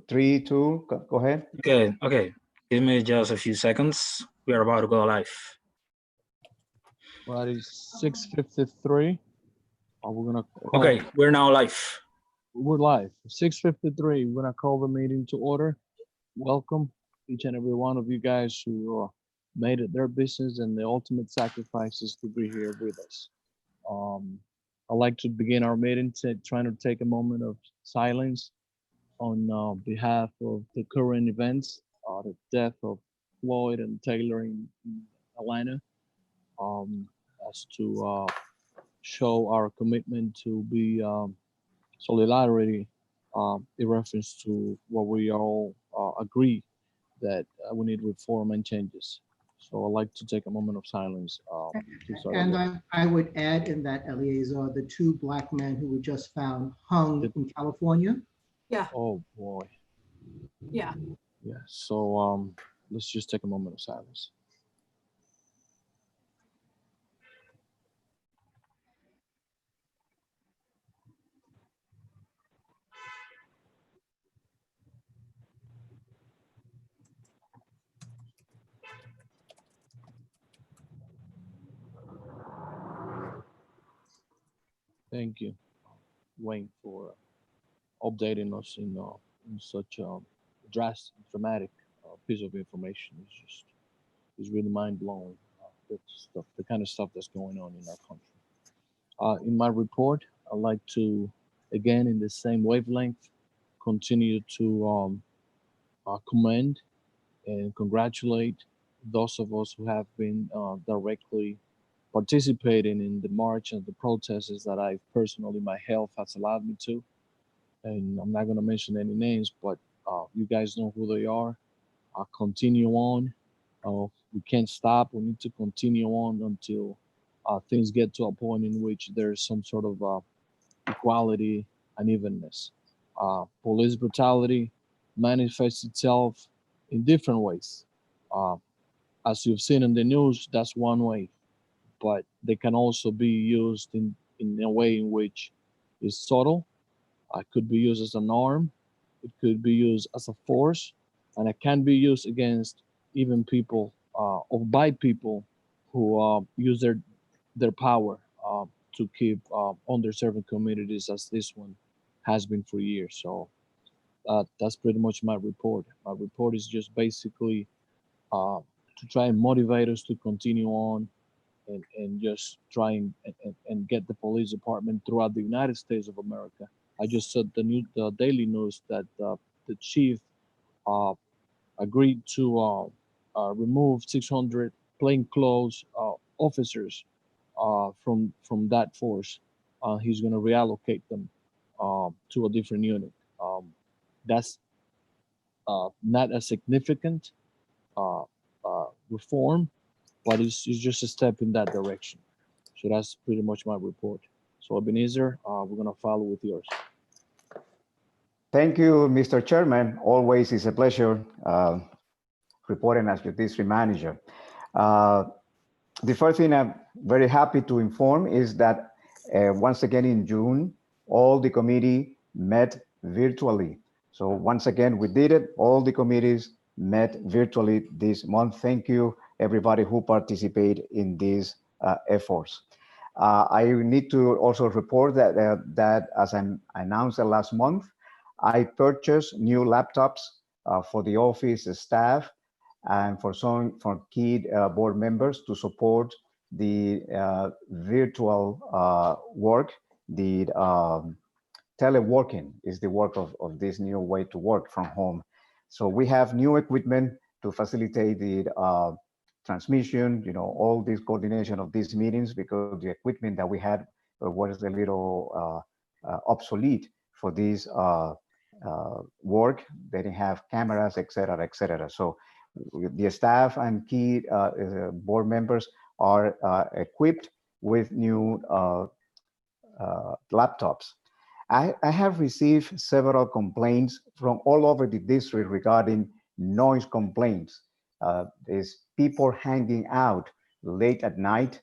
3, 2, go ahead. Okay. Give me just a few seconds. We are about to go live. Well, it's 6:53. We're gonna call, Okay, we're now live. We're live. 6:53. We're gonna call the meeting to order. Welcome each and every one of you guys who made it their business and the ultimate sacrifices to be here with us. I'd like to begin our meeting trying to take a moment of silence on behalf of the current events, the death of Floyd and Taylor in Atlanta, as to show our commitment to be solidarity in reference to what we all agree that we need reform and changes. So I'd like to take a moment of silence. And I would add in that, Eleazar, the two black men who were just found hung in California. Yeah. Oh boy. Yeah. Yeah. So let's just take a moment of silence. Thank you, Wayne, for updating us in such a dramatic piece of information. It's really mind blowing. The kind of stuff that's going on in our country. In my report, I'd like to, again, in the same wavelength, continue to commend and congratulate those of us who have been directly participating in the march and the protests that I personally, my health has allowed me to. And I'm not going to mention any names, but you guys know who they are. I'll continue on. We can't stop. We need to continue on until things get to a point in which there's some sort of equality and evenness. Police brutality manifests itself in different ways. As you've seen in the news, that's one way, but they can also be used in a way in which is subtle. It could be used as an arm. It could be used as a force, and it can be used against even people or by people who use their power to keep underserved communities, as this one has been for years. So that's pretty much my report. My report is just basically to try and motivate us to continue on and just try and get the police department throughout the United States of America. I just saw the daily news that the chief agreed to remove 600 plainclothes officers from that force. He's going to reallocate them to a different unit. That's not a significant reform, but it's just a step in that direction. So that's pretty much my report. So Ebenezer, we're going to follow with yours. Thank you, Mr. Chairman. Always is a pleasure reporting as your district manager. The first thing I'm very happy to inform is that once again in June, all the committee met virtually. So once again, we did it. All the committees met virtually this month. Thank you, everybody who participated in these efforts. I need to also report that as I announced last month, I purchased new laptops for the office staff and for key board members to support the virtual work. The teleworking is the work of this new way to work from home. So we have new equipment to facilitate the transmission, all this coordination of these meetings, because the equipment that we had was a little obsolete for this work. They didn't have cameras, et cetera, et cetera. So the staff and key board members are equipped with new laptops. I have received several complaints from all over the district regarding noise complaints. There's people hanging out late at night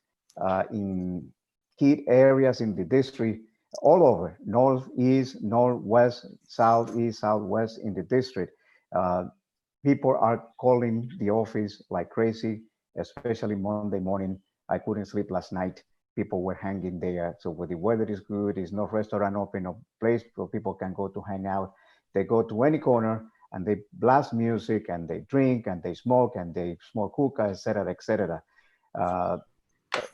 in key areas in the district all over, northeast, northwest, southeast, southwest in the district. Uh, People are calling the office like crazy, especially Monday morning. I couldn't sleep last night. People were hanging there. So when the weather is good, there's no restaurant open, no place where people can go to hang out. They go to any corner and they blast music and they drink and they smoke hookah, etc., etc. Uh,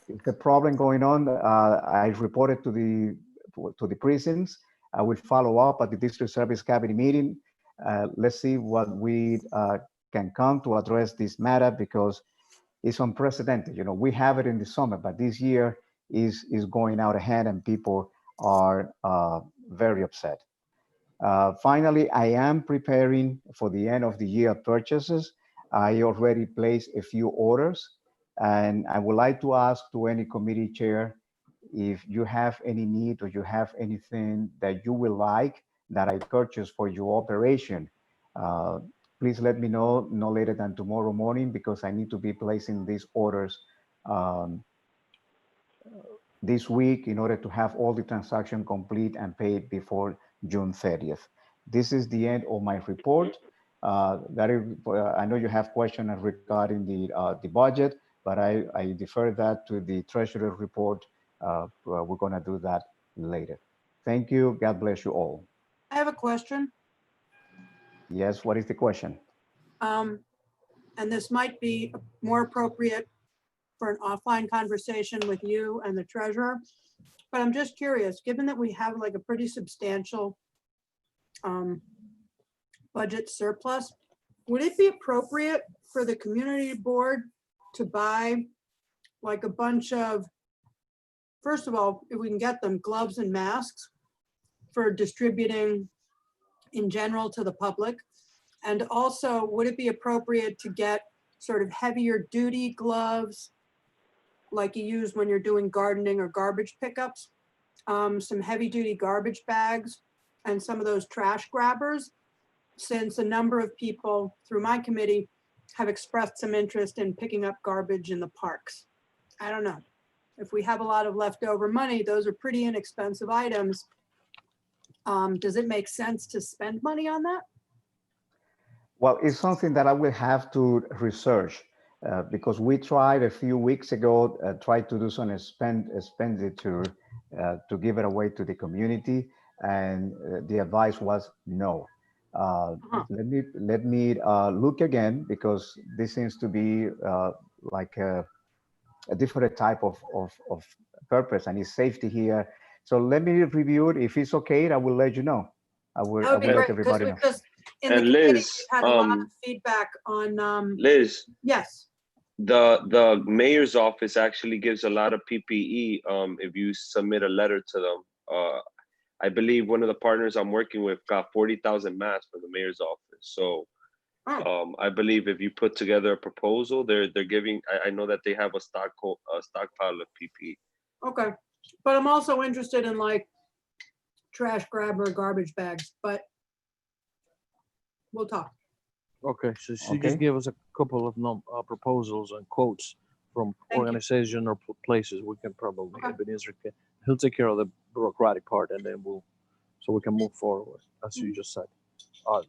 it's a problem going on. I reported to the prisons. I will follow up at the district service cabinet meeting. Let's see what we can come to address this matter because it's unprecedented. You know, we have it in the summer, but this year is going out ahead, and people are very upset. Finally, I am preparing for the end of the year purchases. I already placed a few orders, and I would like to ask to any committee chair if you have any need or you have anything that you will like that I purchase for your operation. Uh, Please let me know no later than tomorrow morning because I need to be placing these orders um, this week in order to have all the transaction complete and paid before June 30th. This is the end of my report. I know you have questions regarding the budget, but I defer that to the treasurer report. We're going to do that later. Thank you. God bless you all. I have a question, Yes, what is the question? and this might be more appropriate for an offline conversation with you and the treasurer. But I'm just curious, given that we have like a pretty substantial budget surplus, would it be appropriate for the community board to buy like a bunch of, first of all, if we can get them, gloves and masks for distributing in general to the public? And also, would it be appropriate to get sort of heavier duty gloves like you use when you're doing gardening or garbage pickups? Some heavy duty garbage bags and some of those trash grabbers, since a number of people through my committee have expressed some interest in picking up garbage in the parks. I don't know. If we have a lot of leftover money, those are pretty inexpensive items. Does it make sense to spend money on that? Well, it's something that I will have to research because we tried a few weeks ago, tried to do some expenditure to give it away to the community, and the advice was no. Let me look again because this seems to be like a different type of purpose, and it's safety here. So let me review it. If it's okay, I will let you know. I will That would be let great, because everybody we know. just, in the And committee, Liz, we've had a lot of feedback on, Liz, yes. the mayor's office actually gives a lot of PPE if you submit a letter to them. I believe one of the partners I'm working with got 40,000 masks from the mayor's office. So I believe if you put together a proposal, they're giving. I know that they have a stockpile of PPE. Okay, but I'm also interested in like trash grabber, garbage bags, but we'll talk. Okay, so she Okay. just gave us a couple of proposals and quotes from Thank you. organization or places. We can probably, Okay. Ebenezer he'll take care of the bureaucratic part, and then so we can move forward, as you just said.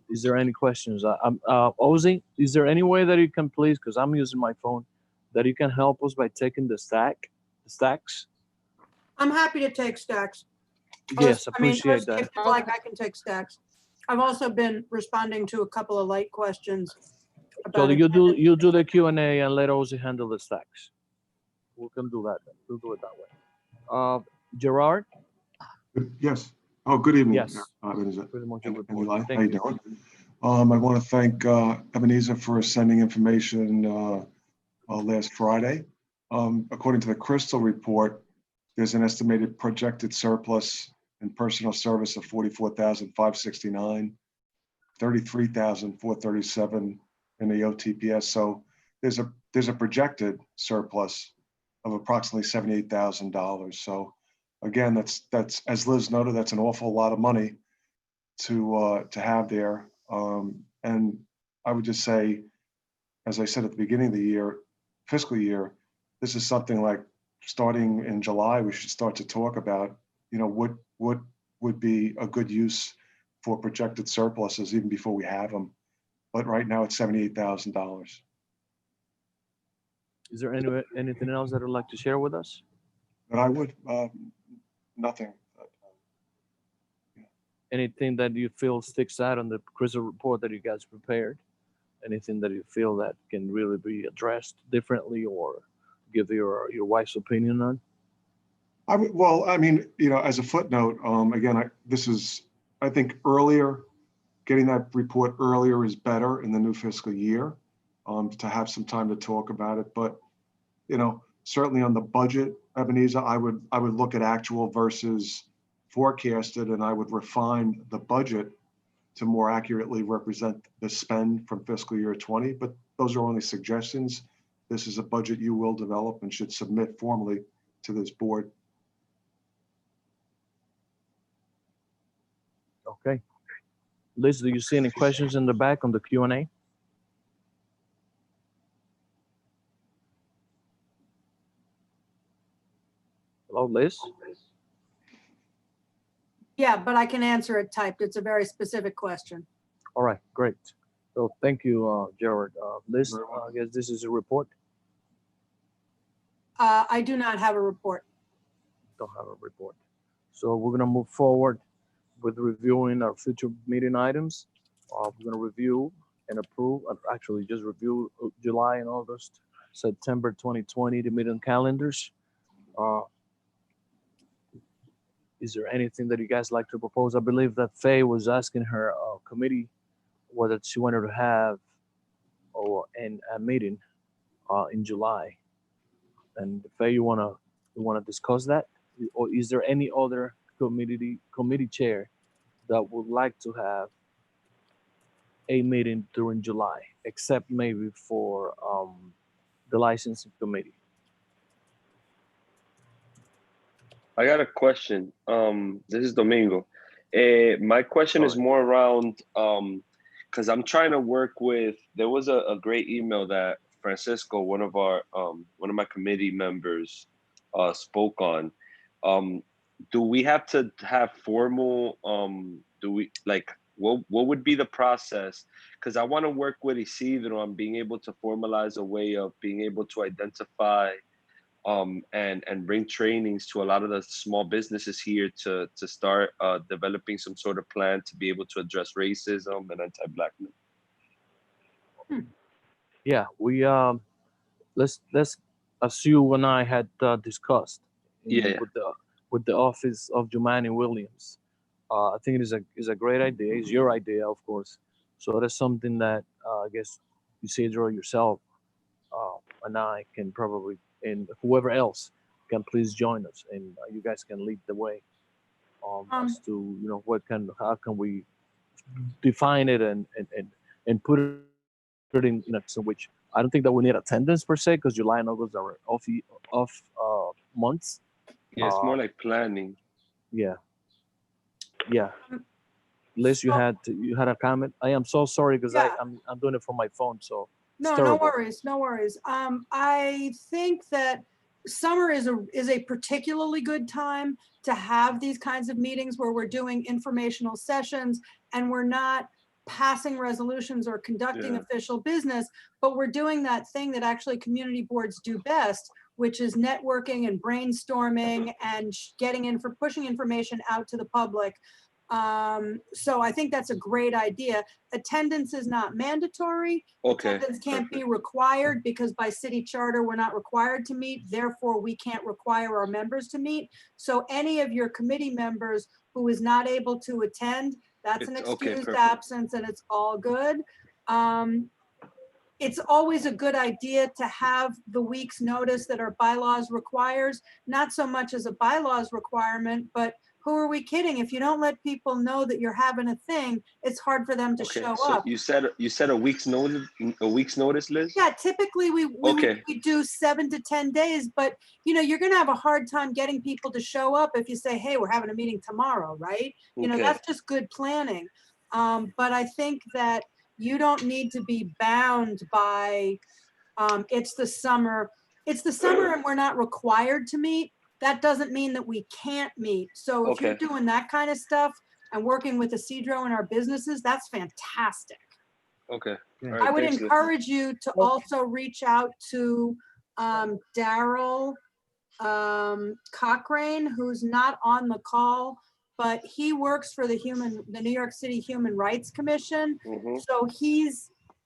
Is there any questions? Ozzy, is there any way that you can please, because I'm using my phone, that you can help us by taking the stacks? I'm happy to take stacks. Yes, I mean, appreciate that. if you'd like, I can take stacks. I've also been responding to a couple of light questions. So about you attendance. do the Q&A and let Ozzy handle the stacks. We can do that then. We'll do it that way. Gerard? Yes. Oh, good evening. Yes. Ebenezer. Pretty much And a report. Eli, how Thank you you. doing? I want to thank Ebenezer for sending information last Friday. According to the Crystal report, there's an estimated projected surplus in personal service of 44,569, 33,437 in the OTPS. So there's a projected surplus of approximately $78,000. So again, that's as Liz noted, that's an awful lot of money to have there. And I would just say, as I said at the beginning of the year, fiscal year, this is something like starting in July, we should start to talk about, what would be a good use for projected surpluses even before we have them. But right now it's $78,000. Is there anything else that you'd like to share with us? But I would, nothing. Anything that you feel sticks out on the CRISIL report that you guys prepared? Anything that you feel that can really be addressed differently or give your wife's opinion on? Well, I mean, as a footnote, again, I think getting that report earlier is better in the new fiscal year, to have some time to talk about it. But, certainly on the budget, Ebenezer, I would look at actual versus forecasted, and I would refine the budget to more accurately represent the spend from fiscal year 20. But those are only suggestions. This is a budget you will develop and should submit formally to this board. Okay. Liz, do you see any questions in the back on the Q&A? Hello, Liz? Yeah, but I can answer it typed. It's a very specific question. All right, great. So thank you, Jared. Liz, Very I guess this is a report. I do not have a report. Don't have a report. So we're gonna move forward with reviewing our future meeting items. We're gonna review and approve, actually just review July and August, September 2020, the meeting calendars. Is there anything that you guys like to propose? I believe that Faye was asking her committee whether she wanted to have a meeting in July. And Faye, you wanna discuss that? Or is there any other committee chair that would like to have a meeting during July, except maybe for the licensing committee? I got a question. This is Domingo. My question is more around because I'm trying to work with. There was a great email that Francisco, one of my committee members, spoke on. Do we have to have formal? Do we what would be the process? Because I want to work with Isidro on being able to formalize a way of being able to identify and bring trainings to a lot of the small businesses here to start developing some sort of plan to be able to address racism and anti-Blackness. Yeah, we let's as you and I had discussed with the office of Jumani Williams. I think it is a great idea. It's your idea, of course. So that's something that I guess Isidro yourself and I can probably, and whoever else can please join us, and you guys can lead the way as to how can we define it and put it in so which I don't think that we need attendance per se, because July and August are off months. Yeah, it's more like planning. Yeah. Liz, you had a comment. I am so sorry because I'm doing it from my phone, so. No worries. I think that summer is a particularly good time to have these kinds of meetings where we're doing informational sessions and we're not passing resolutions or conducting official business, but we're doing that thing that actually community boards do best, which is networking and brainstorming and pushing information out to the public. So I think that's a great idea. Attendance is not mandatory. Okay. Attendance can't be required because by city charter, we're not required to meet. Therefore, we can't require our members to meet. So any of your committee members who is not able to attend, that's an excused absence and it's all good. It's always a good idea to have the week's notice that our bylaws requires, not so much as a bylaws requirement, but who are we kidding? If you don't let people know that you're having a thing, it's hard for them to show up. You said a week's notice, Liz? Yeah, typically we do 7 to 10 days, but you're gonna have a hard time getting people to show up if you say, hey, we're having a meeting tomorrow, right? That's just good planning. But I think that you don't need to be bound by it's the summer and we're not required to meet. that doesn't mean that we can't meet. So if you're Okay. doing that kind of stuff and working with Isidro in our businesses, that's fantastic. Okay. All Okay. I right, would thanks, Liz. encourage you to also reach out to Daryl Cochrane, who's not on the call, but he works for the New York City Human Rights Commission. Mhm. So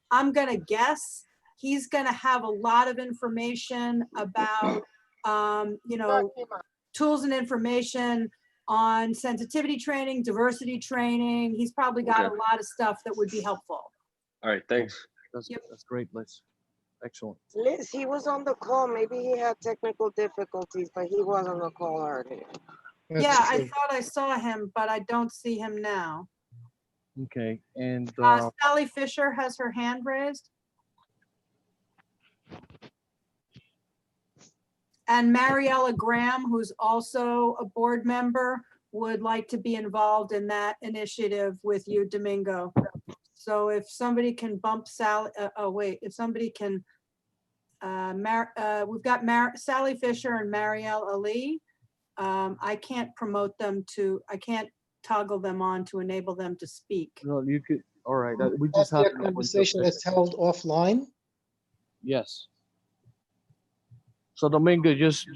I'm gonna guess, he's gonna have a lot of information about, tools and information on sensitivity training, diversity training. He's probably got Okay. a lot of stuff that would be helpful. All right, thanks. Yep. That's great, Liz. Excellent. Liz, he was on the call. Maybe he had technical difficulties, but he was on the call earlier. That's Yeah, I true. thought I saw him, but I don't see him now. Okay, and Sally Fisher has her hand raised. And Mariella Graham, who's also a board member, would like to be involved in that initiative with you, Domingo. So if somebody can bump Sally, if somebody can, we've got Sally Fisher and Marielle Ali. I can't promote them I can't toggle them on to enable them to speak. no, you could. All right, we That's just have their conversation that's held offline. Yes. So Domingo, just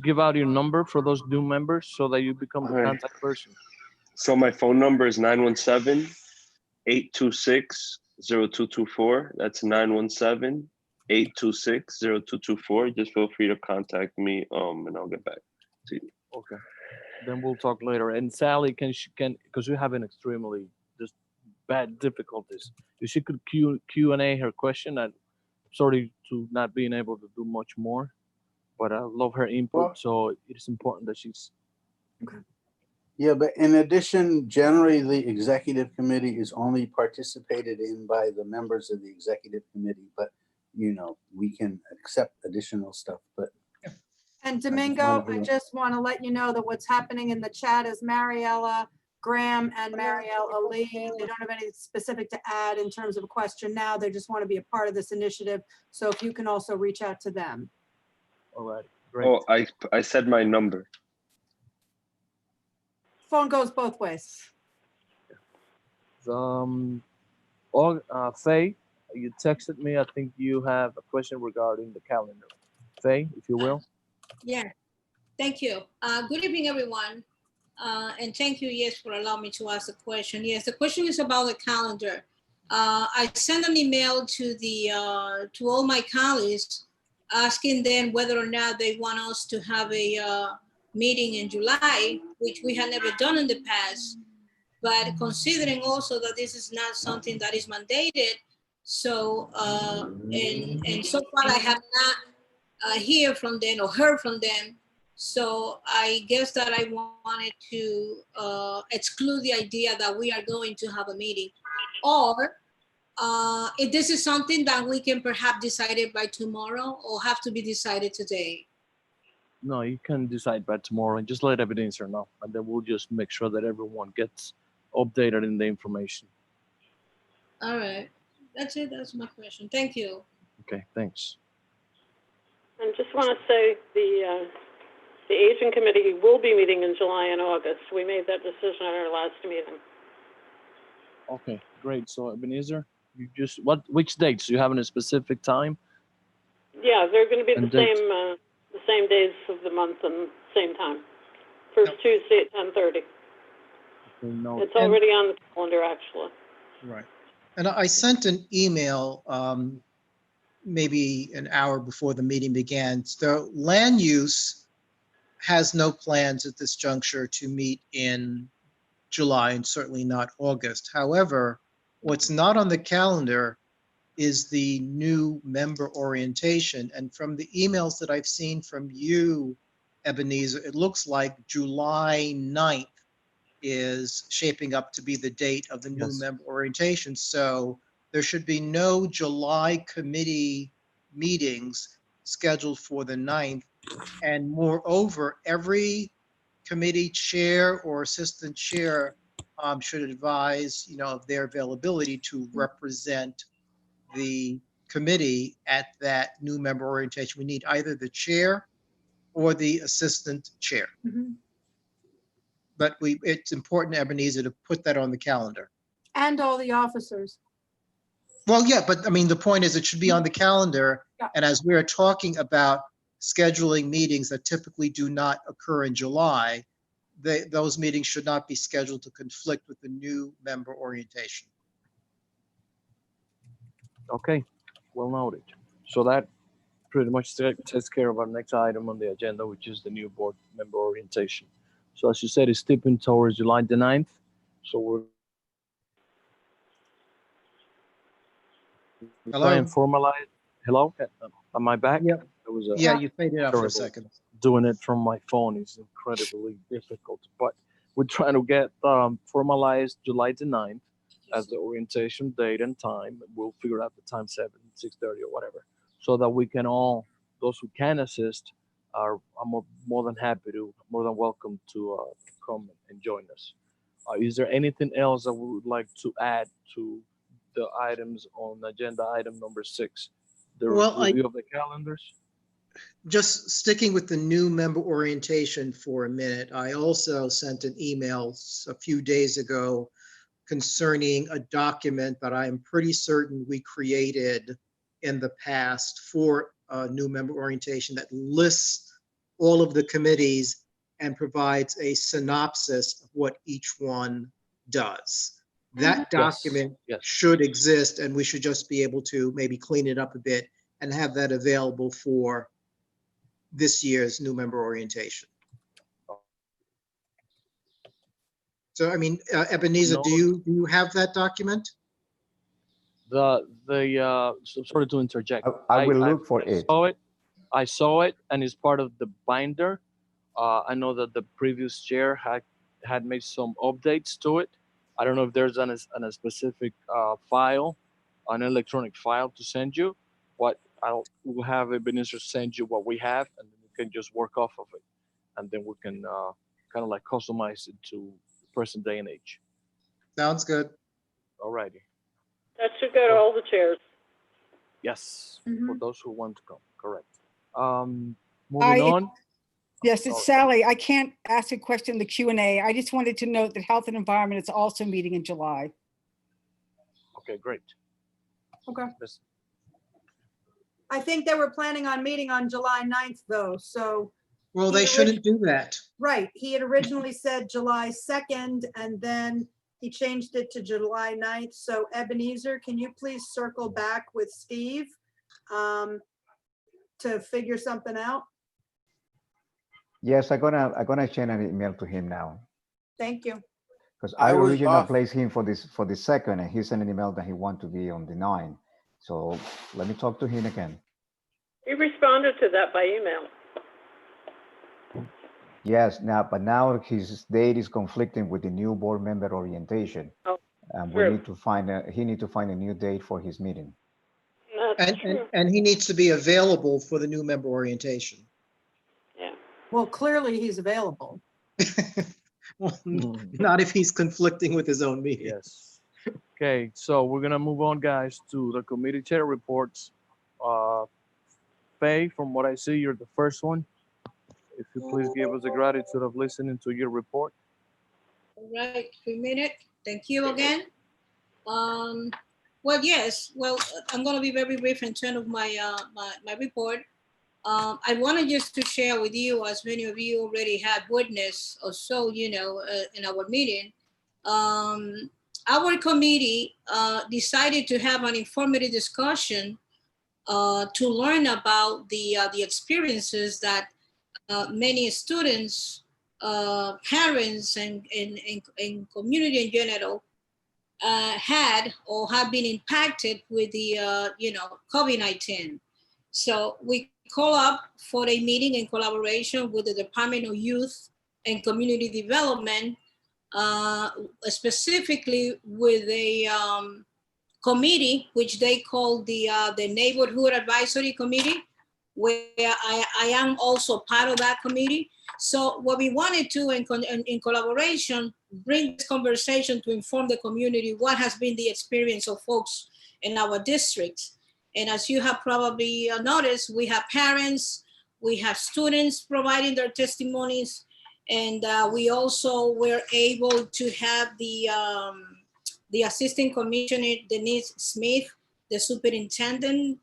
give out your number for those new members so that you become the All right. contact person. So my phone number is 917-826-0224. That's 917-826-0224. Just feel free to contact me, and I'll get back to you. Okay. Then we'll talk later. And Sally, because we're having extremely just bad difficulties. If she could Q&A her question, I'm sorry to not being able to do much more, but I love her input. Well- So it's important that she's. Yeah, but in addition, generally, the executive committee is only participated in by the members of the executive committee, but we can accept additional stuff, but And just Domingo, wanted I to- just want to let you know that what's happening in the chat is Mariella Graham and Marielle Ali. They don't have any specific to add in terms of a question now. They just want to be a part of this initiative. So if you can also reach out to them. All right. Great. Oh, I said my number. Phone goes both ways. Faye, you texted me. I think you have a question regarding the calendar. Faye, if you will. Yeah, thank you. Good evening, everyone. And thank you, yes, for allowing me to ask a question. Yes, the question is about the calendar. I sent an email to all my colleagues asking them whether or not they want us to have a meeting in July, which we had never done in the past. But considering also that this is not something that is mandated, so and so far I have not heard from them or heard from them. So I guess that I wanted to exclude the idea that we are going to have a meeting, or if this is something that we can perhaps decide it by tomorrow or have to be decided today. No, you can decide by tomorrow and just let evidence know, and then we'll just make sure that everyone gets updated in the information. All right, that's it. That's my question. Thank you. Okay, thanks. And just want to say the Aging Committee will be meeting in July and August. We made that decision at our last meeting. Okay, great. So Ebenezer, which dates? Do you have a specific time? Yeah, they're going to be And the same days of the month and same time. First Tuesday at 10:30. Okay, no. It's already on the calendar, actually. Right. And I sent an email maybe an hour before the meeting began. The land use has no plans at this juncture to meet in July and certainly not August. However, what's not on the calendar is the new member orientation. And from the emails that I've seen from you, Ebenezer, it looks like July 9th is shaping up to be the date of the new Yes. member orientation. So there should be no July committee meetings scheduled for the 9th. And moreover, every committee chair or assistant chair should advise, of their availability to represent the committee at that new member orientation. We need either the chair or the assistant chair. Mhm. But it's important, Ebenezer, to put that on the calendar. And all the officers. Well, yeah, but I mean, the point is it should be on the calendar. Yeah. And as we're talking about scheduling meetings that typically do not occur in July, those meetings should not be scheduled to conflict with the new member orientation. Okay, well noted. So that pretty much takes care of our next item on the agenda, which is the new board member orientation. So as you said, it's tipping towards July the 9th. So we're try and formalize. Hello, am I back? Yep. It was a, Yeah, you faded out for a terrible. second. Doing it from my phone is incredibly difficult, but we're trying to get formalized July the 9th as the orientation date and time. We'll figure out the time, 6:30 or whatever, so that we can all, those who can assist, are more than happy to, more than welcome to come and join us. Is there anything else that we would like to add to the items on agenda item number 6? The Well, review of the calendars? Just sticking with the new member orientation for a minute, I also sent an email a few days ago concerning a document that I'm pretty certain we created in the past for a new member orientation that lists all of the committees and provides a synopsis of what each one does. That document Yes. should exist, and we should just be able to maybe clean it up a bit and have that available for this year's new member orientation. So, I mean, Ebenezer, No. do you have that document? So sorry to interject. I will look for it. I saw it, and it's part of the binder. I know that the previous chair had made some updates to it. I don't know if there's a specific file, an electronic file to send you, but we'll have Ebenezer send you what we have, and then you can just work off of it, and then we can kind of like customize it to the present day and age. Sounds good. Alrighty. That should go to all the chairs. Yes, for Mhm. those who want to come. Correct. Moving on. Yes, Oh, it's Sally. I can't ask a question in the Q&A. I just wanted to note that Health and Environment is also meeting in July. Okay, great. Okay. This- I think they were planning on meeting on July 9th though, so, Well, they Yeah, shouldn't do that. right, he had originally said July 2nd and then he changed it to July 9th. So Ebenezer, can you please circle back with Steve to figure something out? Yes, I'm gonna send an email to him now Thank you. because I I was originally off. placed him for the second, and he sent an email that he want to be on the 9th. So let me talk to him again. He responded to that by email. Yes, but now his date is conflicting with the new board member orientation. Oh, And true. he need to find a new date for his meeting. That's true. And he needs to be available for the new member orientation. Yeah. Well, clearly he's available. Well, not if he's conflicting with his own meeting. Yes. Okay, so we're gonna move on, guys, to the committee chair reports. Faye, from what I see, you're the first one. If you please give us the gratitude of listening to your report. All right, 3 minutes. Thank you again. Well, yes, well, I'm gonna be very brief in terms of my my report. I wanted just to share with you, as many of you already had witnessed or so, in our meeting, our committee decided to have an informative discussion to learn about the experiences that many students, parents, and community in general had or have been impacted with the COVID-19. So we call up for a meeting in collaboration with the Department of Youth and Community Development, specifically with a committee which they call the Neighborhood Advisory Committee, where I am also part of that committee. So what we wanted to, in collaboration, bring this conversation to inform the community what has been the experience of folks in our districts. And as you have probably noticed, we have parents, We have students providing their testimonies. And we also were able to have the Assistant Commissioner, Denise Smith, the Superintendent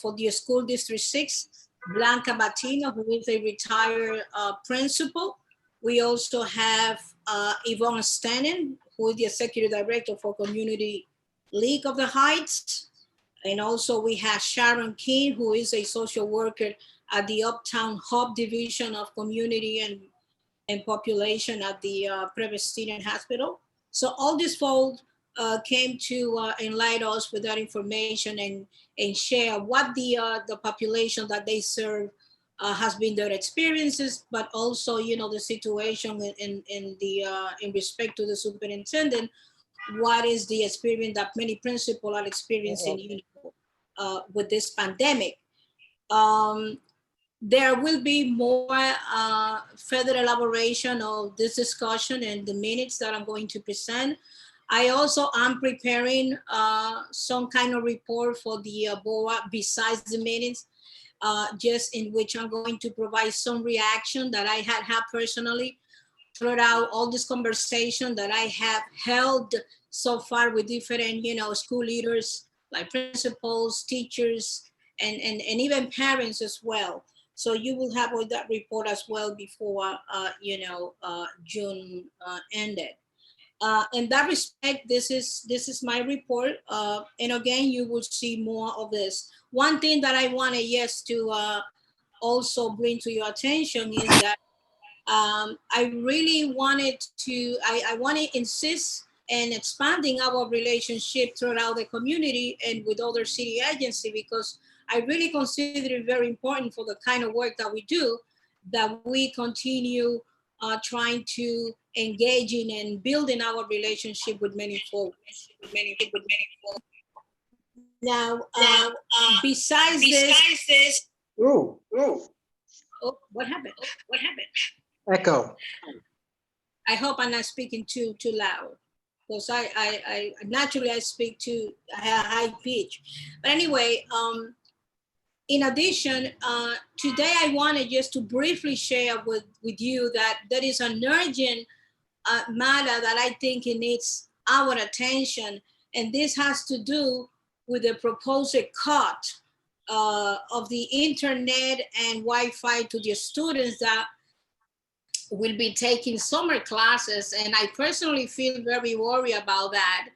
for the School District 6, Blanca Batino, who is a retired principal. We also have Yvonne Stannon, who is the Executive Director for Community League of the Heights. And also we have Sharon King, who is a social worker at the Uptown Hub Division of Community and Population at the Presbyterian Hospital. So all these folks came to enlighten us with that information and share what the population that they serve has been their experiences, but also, you know, the situation in respect to the superintendent, what is the experience that many principals are experiencing, you know, with this pandemic. There will be more further elaboration of this discussion and the minutes that I'm going to present. I also am preparing some kind of report for the BOA besides the minutes, just in which I'm going to provide some reaction that I had personally throughout all this conversation that I have held so far with different, you know, school leaders, like principals, teachers, and even parents as well. So you will have all that report as well before, you know, June ended. In that respect, this is my report. And again, you will see more of this. One thing that I wanted, yes, to also bring to your attention is that I really wanted to, I want to insist in expanding our relationship throughout the community and with other city agencies, because I really consider it very important for the kind of work that we do, that we continue trying to engage in and building our relationship with many folks. Now, besides this, Ooh, oh, what happened? echo. I hope I'm not speaking too loud, because I naturally I speak to high pitch. But anyway, in addition, today I wanted just to briefly share with you that there is an urgent matter that I think it needs our attention, and this has to do with the proposed cut of the internet and Wi-Fi to the students that will be taking summer classes. And I personally feel very worried about that.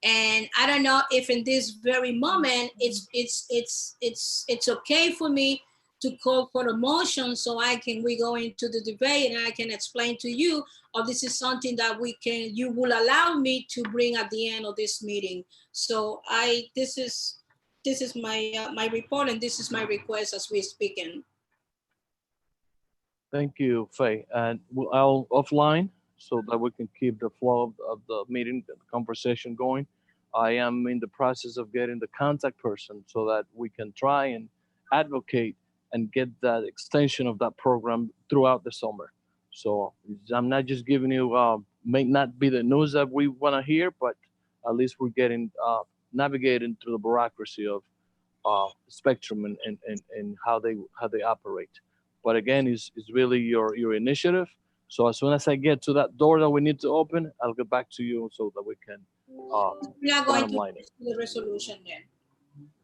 And I don't know if in this very moment it's okay for me to call for a motion so we go into the debate and I can explain to you, or this is something that you will allow me to bring at the end of this meeting. So this is my report, and this is my request as we're speaking. Thank you, Faye. And I'll offline so that we can keep the flow of the meeting, the conversation going. I am in the process of getting the contact person so that we can try and advocate and get that extension of that program throughout the summer. So I'm not just giving you, may not be the news that we want to hear, but at least we're getting, navigating through the bureaucracy of Spectrum and how they operate. But again, it's really your initiative. So as soon as I get to that door that we need to open, I'll get back to you so that we can We are going to line it. do the resolution then.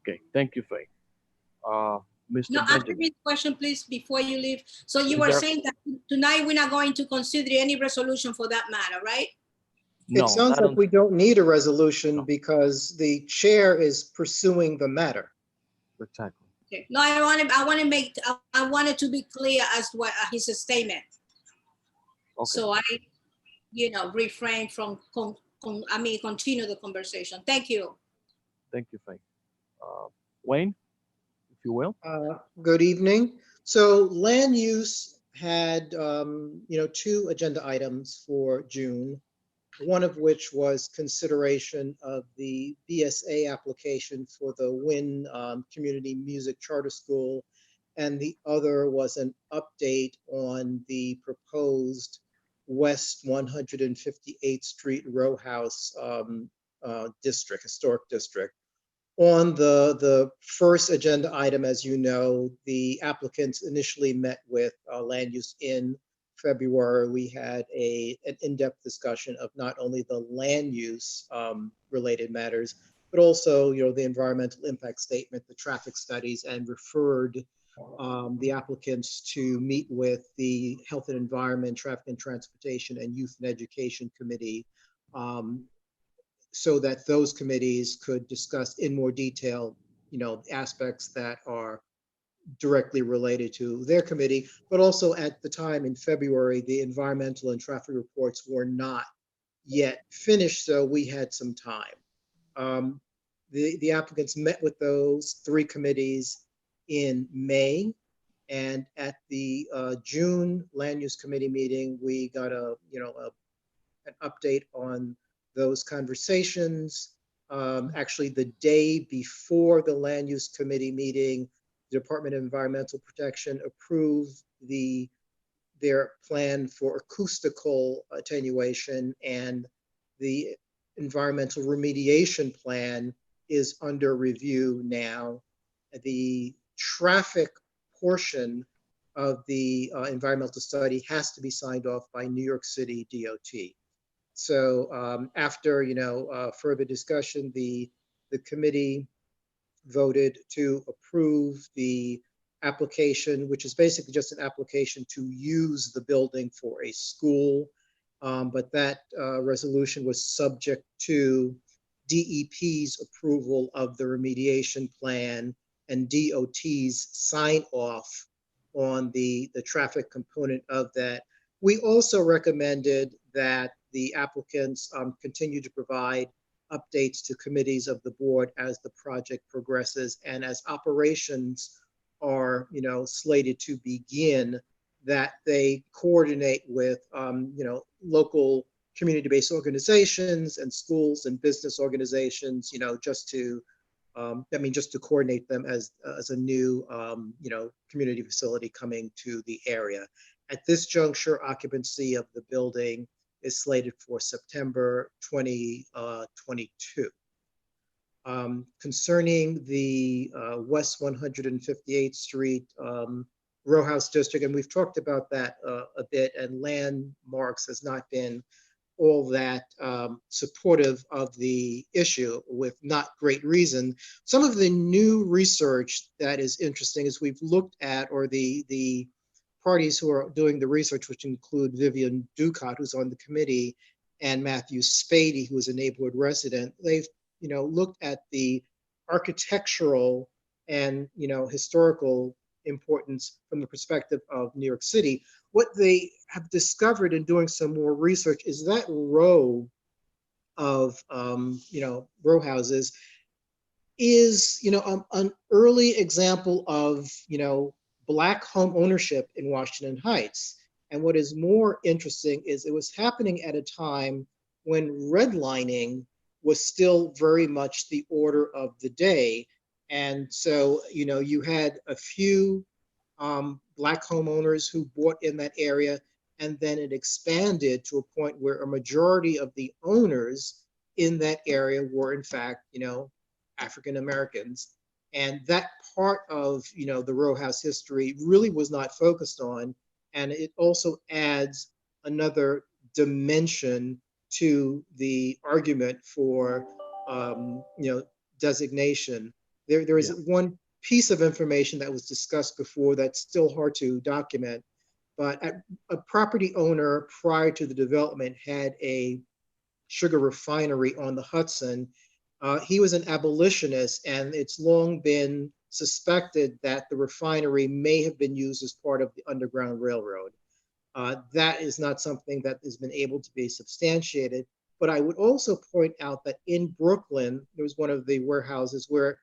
Okay, thank you, Faye. Mr. No, answer Benjamin. me the question, please, before you leave. So you Is were there- saying that tonight we're not going to consider any resolution for that matter, right? No, It sounds not like on- we don't need a resolution because the chair is pursuing the matter. exactly. Okay. No, I wanted to be clear as to what his statement. Okay. So I, refrain from, continue the conversation. Thank you. Thank you, Faye. Wayne, if you will. Good evening. So land use had, two agenda items for June, one of which was consideration of the BSA application for the Wynn Community Music Charter School, and the other was an update on the proposed West 158th Street Row House historic district. On the first agenda item, as you know, the applicants initially met with land use in February. We had an in-depth discussion of not only the land use related matters, but also, the environmental impact statement, the traffic studies, and referred the applicants to meet with the Health and Environment, Traffic and Transportation, and Youth and Education Committee, so that those committees could discuss in more detail, aspects that are directly related to their committee. But also at the time in February, the environmental and traffic reports were not yet finished, so we had some time. The applicants met with those 3 committees in May, and at the June Land Use Committee meeting, we got an update on those conversations. Actually, the day before the Land Use Committee meeting, the Department of Environmental Protection approved their plan for acoustical attenuation, and the environmental remediation plan is under review now. The traffic portion of the environmental study has to be signed off by New York City DOT. So after further discussion, the committee voted to approve the application, which is basically just an application to use the building for a school. But that resolution was subject to DEP's approval of the remediation plan and DOT's sign off on the traffic component of that. We also recommended that the applicants continue to provide updates to committees of the board as the project progresses, and as operations are, slated to begin, that they coordinate with, local community-based organizations and schools and business organizations, just to coordinate them as a new, community facility coming to the area. At this juncture, occupancy of the building is slated for September 2022. Concerning the West 158th Street row house district, and we've talked about that a bit, and Landmarks has not been all that supportive of the issue, with not great reason. Some of the new research that is interesting is we've looked at, or the parties who are doing the research, which include Vivian Ducat, who's on the committee, and Matthew Spady, who is a neighborhood resident, they've looked at the architectural and historical importance from the perspective of New York City. What they have discovered in doing some more research is that row of row houses is an early example of Black home ownership in Washington Heights. And what is more interesting is it was happening at a time when redlining was still very much the order of the day. And so, you had a few Black homeowners who bought in that area, and then it expanded to a point where a majority of the owners in that area were, in fact, African Americans. And that part of, the row house history really was not focused on. And it also adds another dimension to the argument for, designation. There is one piece of information that was discussed before that's still hard to document, but a property owner prior to the development had a sugar refinery on the Hudson. He was an abolitionist, and it's long been suspected that the refinery may have been used as part of the Underground Railroad. That is not something that has been able to be substantiated. But I would also point out that in Brooklyn, there was one of the warehouses where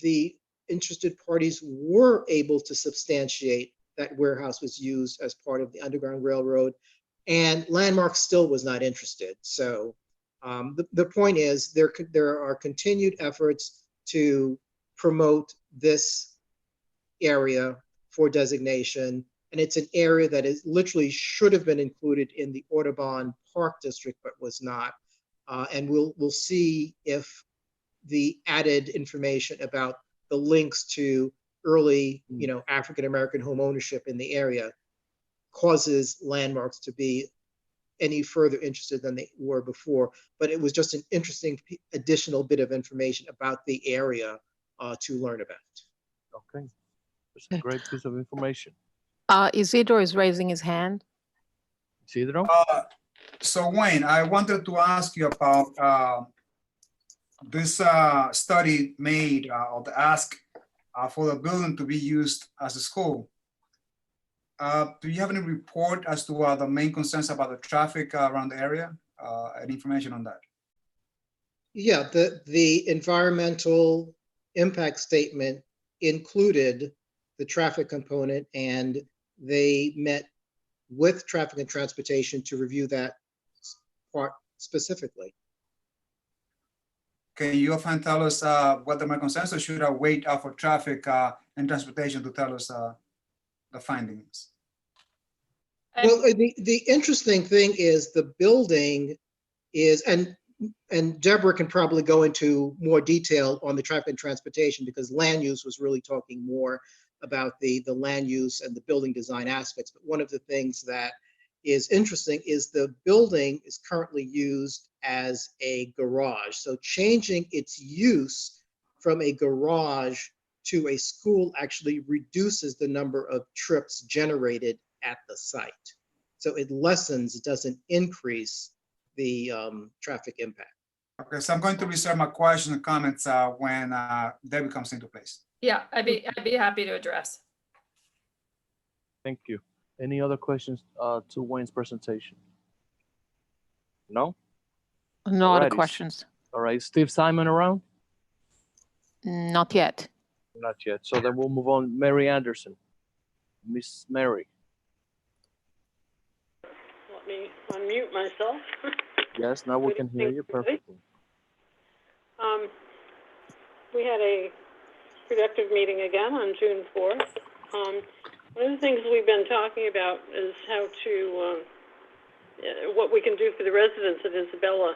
the interested parties were able to substantiate that warehouse was used as part of the Underground Railroad, and Landmark still was not interested. So the point is there are continued efforts to promote this area for designation, and it's an area that is literally should have been included in the Audubon Park District, but was not. And we'll see if the added information about the links to early, African-American home ownership in the area causes landmarks to be any further interested than they were before. But it was just an interesting additional bit of information about the area to learn about. Okay, it's a great piece of information. Isidro is raising his hand. Isidro? So Wayne, I wanted to ask you about this study made or the ask for the building to be used as a school. Do you have any report as to the main concerns about the traffic around the area? Any information on that? Yeah, the environmental impact statement included the traffic component, and they met with Traffic and Transportation to review that part specifically. Can you often tell us what the main concerns, or should I wait for Traffic and Transportation to tell us the findings? Well, the interesting thing is the building is, and Deborah can probably go into more detail on the Traffic and Transportation, because land use was really talking more about the land use and the building design aspects. But one of the things that is interesting is the building is currently used as a garage. So changing its use from a garage to a school actually reduces the number of trips generated at the site. So it lessens, it doesn't increase the traffic impact. Okay, so I'm going to reserve my questions and comments when Debbie comes into place. Yeah, I'd be happy to address. Thank you. Any other questions to Wayne's presentation? No? No other Alrighty. questions. All right, Steve Simon around? Not yet. Not yet. So then we'll move on. Mary Anderson. Miss Mary. Let me unmute myself. Yes, now we can hear you perfectly. We had a productive meeting again on June 4th. One of the things we've been talking about is how to, what we can do for the residents of Isabella.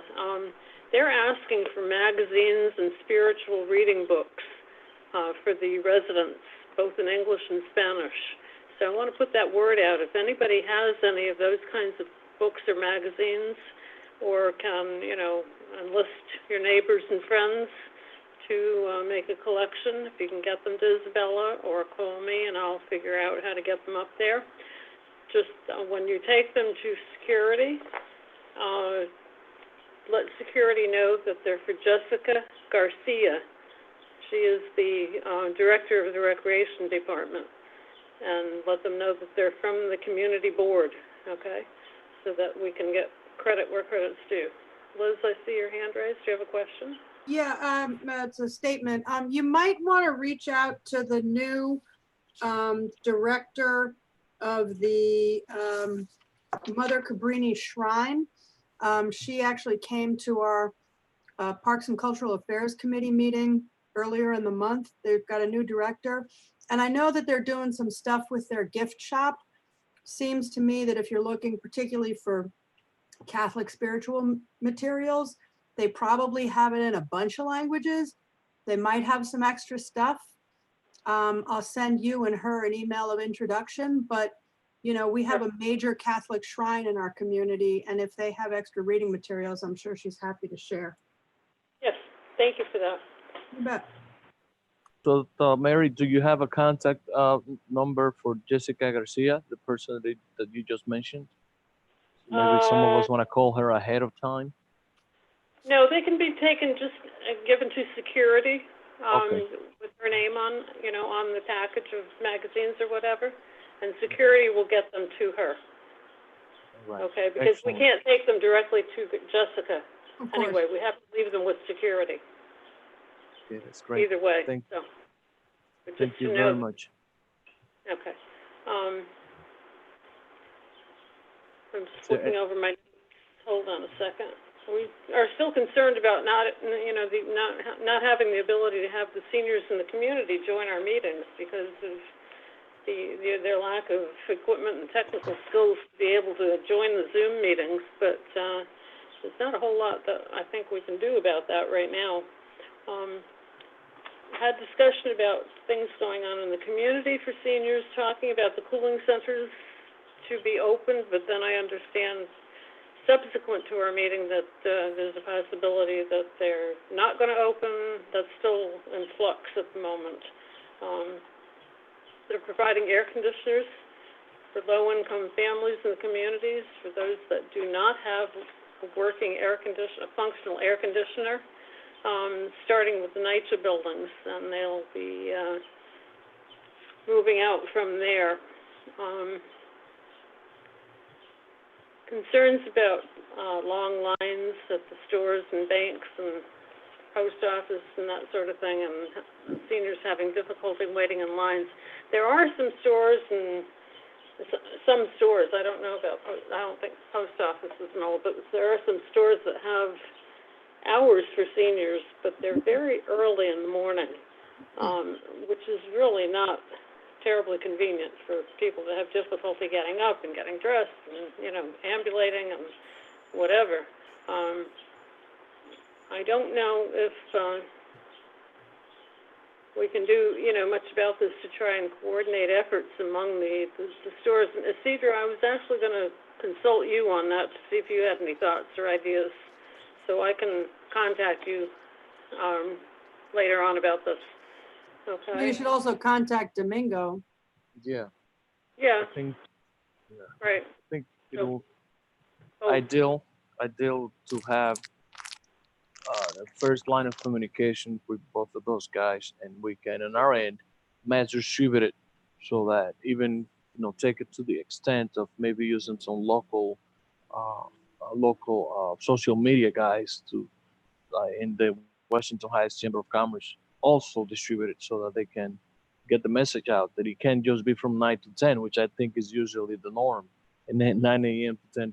They're asking for magazines and spiritual reading books for the residents, both in English and Spanish. So I want to put that word out. If anybody has any of those kinds of books or magazines, or can, enlist your neighbors and friends to make a collection, if you can get them to Isabella, or call me and I'll figure out how to get them up there. Just when you take them to security, let security know that they're for Jessica Garcia. She is the director of the Recreation Department, and let them know that they're from the community board, okay? So that we can get credit where credit's due. Liz, I see your hand raised. Do you have a question? Yeah, it's a statement. You might want to reach out to the new director of the Mother Cabrini Shrine. She actually came to our Parks and Cultural Affairs Committee meeting earlier in the month. They've got a new director. And I know that they're doing some stuff with their gift shop. Seems to me that if you're looking particularly for Catholic spiritual materials, they probably have it in a bunch of languages. They might have some extra stuff. I'll send you and her an email of introduction, but we have a major Catholic shrine in our community, and if they have extra reading materials, I'm sure she's happy to share. Yes, thank you for that. You bet. So, Mary, do you have a contact number for Jessica Garcia, the person that you just mentioned? Maybe some of us want to call her ahead of time. No, they can be taken, just given to security Okay. with her name on, on the package of magazines or whatever, and security will get them to her. Right. Okay, because Excellent. we can't take them directly to Jessica. Of course. Anyway, we have to leave them with security. Okay, that's great. Either way. Thank So, but Thank just you to very know- much. Okay. I'm just So, looking over my, hold on a second. We are still concerned about not having the ability to have the seniors in the community join our meetings because of their lack of equipment and technical skills to be able to join the Zoom meetings. But there's not a whole lot that I think we can do about that right now. Had discussion about things going on in the community for seniors, talking about the cooling centers to be open, but then I understand subsequent to our meeting that there's a possibility that they're not going to open. That's still in flux at the moment. They're providing air conditioners for low-income families in the communities, for those that do not have a working a functional air conditioner, starting with the NYCHA buildings, and they'll be moving out from there. Concerns about long lines at the stores and banks and post office and that sort of thing, and seniors having difficulty waiting in lines. There are some stores and some stores, I don't know about, I don't think post offices and all, but there are some stores that have hours for seniors, but they're very early in the morning, which is really not terribly convenient for people that have difficulty getting up and getting dressed and, you know, ambulating and whatever. I don't know if we can do, you know, much about this to try and coordinate efforts among the stores. Isidro, I was actually going to consult you on that to see if you had any thoughts or ideas, so I can contact you later on about this. Okay. You should also contact Domingo. Yeah, Yeah, I think, right. I think it So- will Oh, ideal to have the first line of communication with both of those guys, and we can on our end mass distribute it so that even, you know, take it to the extent of maybe using some local social media guys to in the Washington Heights Chamber of Commerce also distribute it so that they can get the message out that it can't just be from 9 to 10, which I think is usually the norm, and then 9 a.m. to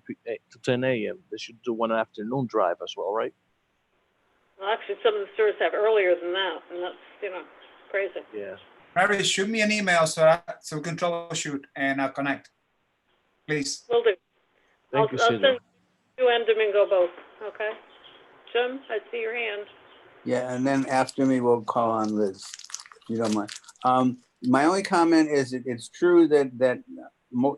10 a.m. They should do one afternoon drive as well, right? well, actually, some of the stores have earlier than that, and that's, you know, crazy. Yeah. Mary, shoot me an email so we can troubleshoot and connect, please. Will do. Thank you, I'll Sidra. send you and Domingo both, okay? Jim, I see your hand. Yeah, and then after me, we'll call on Liz, if you don't mind. My only comment is it's true that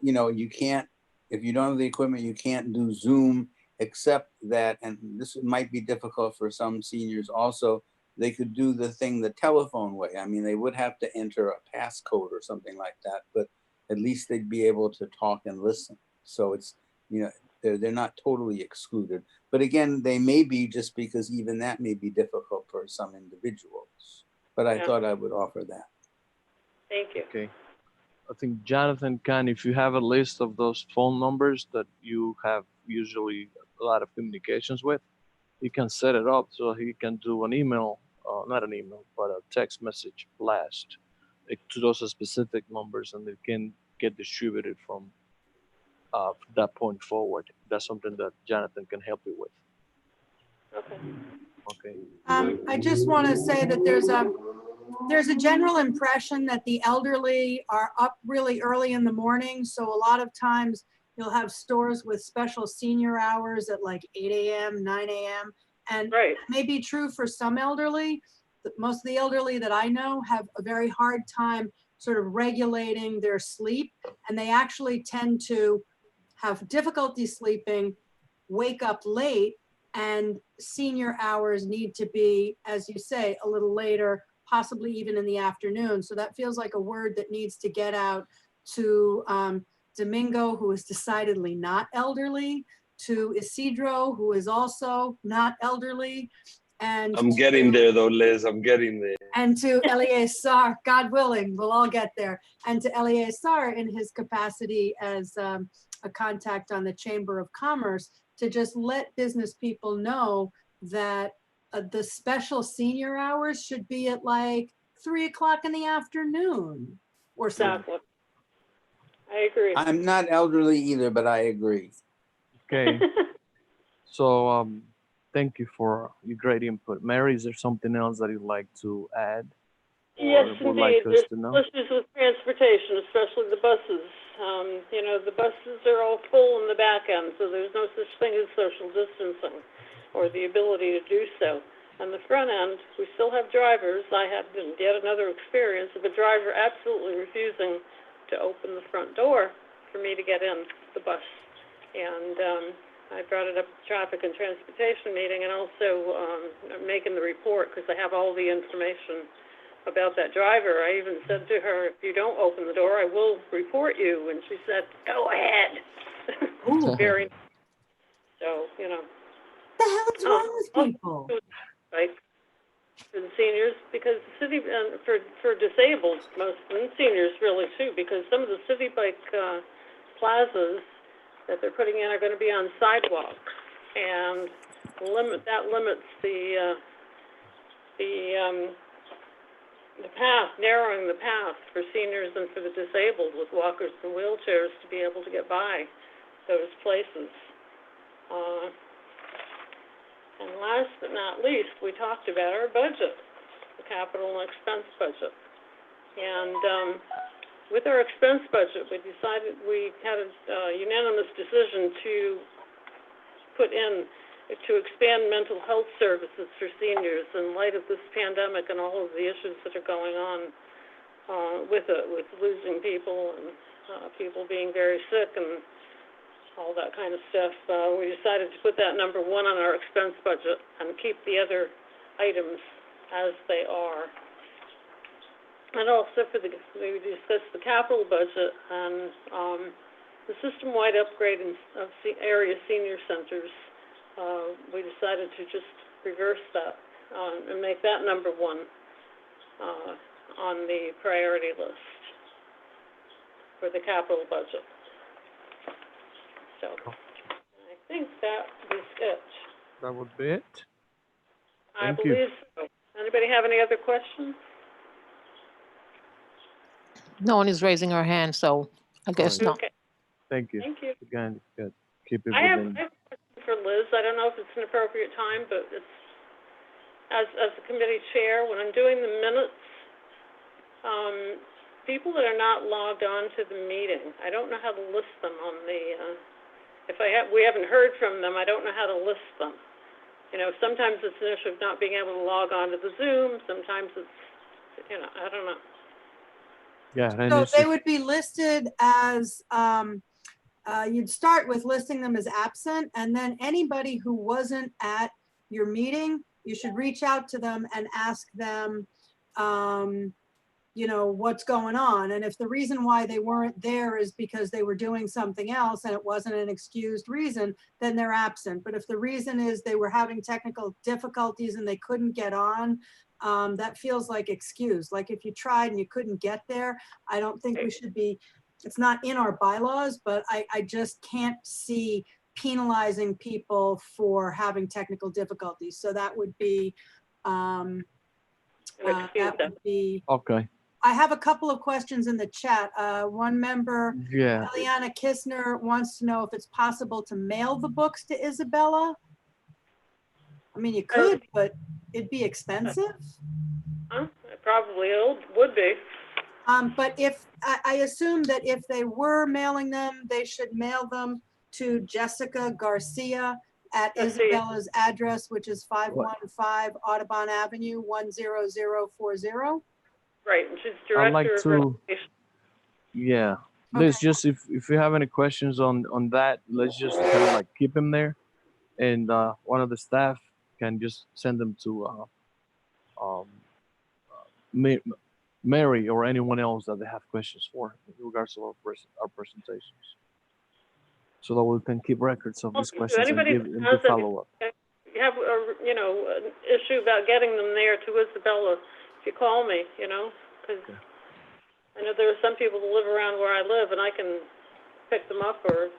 you know, you can't, if you don't have the equipment, you can't do Zoom, except that, and this might be difficult for some seniors also, they could do the thing the telephone way. I mean, they would have to enter a passcode or something like that, but at least they'd be able to talk and listen. So it's, you know, they're not totally excluded. But again, they may be, just because even that may be difficult for some individuals. But I Yeah. thought I would offer that. Thank you. Okay. I think Jonathan can, if you have a list of those phone numbers that you have usually a lot of communications with, he can set it up so he can do an email, not an email, but a text message blast to those specific numbers, and it can get distributed from that point forward. That's something that Jonathan can help you with. Okay. Okay. I just want to say that there's a general impression that the elderly are up really early in the morning. So a lot of times you'll have stores with special senior hours at like 8 a.m., 9 a.m. And Right. it may be true for some elderly, but most of the elderly that I know have a very hard time sort of regulating their sleep. And they actually tend to have difficulty sleeping, wake up late, and senior hours need to be, as you say, a little later, possibly even in the afternoon. So that feels like a word that needs to get out to Domingo, who is decidedly not elderly, to Isidro, who is also not elderly, and I'm getting there though, Liz. I'm getting there. and to Eleazar, God willing, we'll all get there, and to Eleazar in his capacity as a contact on the Chamber of Commerce, to just let business people know that the special senior hours should be at like 3 o'clock in the afternoon or something. Exactly. I agree. I'm not elderly either, but I agree. Okay. So thank you for your great input. Mary, is there something else that you'd like to add? Yes, or would indeed. like us There's to know? issues with transportation, especially the buses. You know, the buses are all full in the back end, so there's no such thing as social distancing or the ability to do so. On the front end, we still have drivers. I had yet another experience of a driver absolutely refusing to open the front door for me to get in the bus. And I brought it up at the Traffic and Transportation meeting, and also making the report because I have all the information about that driver. I even said to her, if you don't open the door, I will report you. And she said, go ahead. Very nice. So, you know. What the hell is wrong with people? Right, for the seniors, because the city, for disabled, most, and seniors really too, because some of the city bike plazas that they're putting in are going to be on sidewalks, and that limits the path, narrowing the path for seniors and for the disabled with walkers and wheelchairs to be able to get by those places. And last but not least, we talked about our budget, the capital and expense budget. And with our expense budget, we had a unanimous decision to expand mental health services for seniors in light of this pandemic and all of the issues that are going on with losing people and people being very sick and all that kind of stuff. We decided to put that number 1 on our expense budget and keep the other items as they are. And also we discussed the capital budget and the system-wide upgrade of area senior centers. We decided to just reverse that and make that number 1 on the priority list for the capital budget. So I think that is it. That would be it. I Thank you. believe so. Anybody have any other questions? No one is raising her hand, so I guess not. Okay, Thank you. thank you. Again, good. Keep it I have within. a question for Liz. I don't know if it's an appropriate time, but it's, as the committee chair, when I'm doing the minutes, people that are not logged on to the meeting, I don't know how to list them on the, we haven't heard from them, I don't know how to list them. You know, sometimes it's an issue of not being able to log on to the Zoom, sometimes it's, you know, I don't know. Yeah. and So it's they just- would be listed as, you'd start with listing them as absent, and then anybody who wasn't at your meeting, you should reach out to them and ask them, you know, what's going on. And if the reason why they weren't there is because they were doing something else and it wasn't an excused reason, then they're absent. But if the reason is they were having technical difficulties and they couldn't get on, that feels like excuse. Like if you tried and you couldn't get there, I don't think we should be, it's not in our bylaws, but I just can't see penalizing people for having technical difficulties. So that would be, Okay. I have a couple of questions in the chat. One member, Yeah. Eliana Kistner, wants to know if it's possible to mail the books to Isabella. I mean, you could, but it'd be expensive. Huh? It probably would be. But if, I assume that if they were mailing them, they should mail them to Jessica Garcia at Isabella's address, which is 515 Audubon Avenue, 10040. Right, and she's I'd like director of to, yeah. Liz, just if you have any questions on that, let's just kind of like keep them there. And one of the staff can just send them to Mary or anyone else that they have questions for in regards to our presentations. So that we can keep records of these questions and anybody give that and has do follow up. you have an issue about getting them there to Isabella, if you call me, because I know there are some people who live around where I live and I can pick them up or,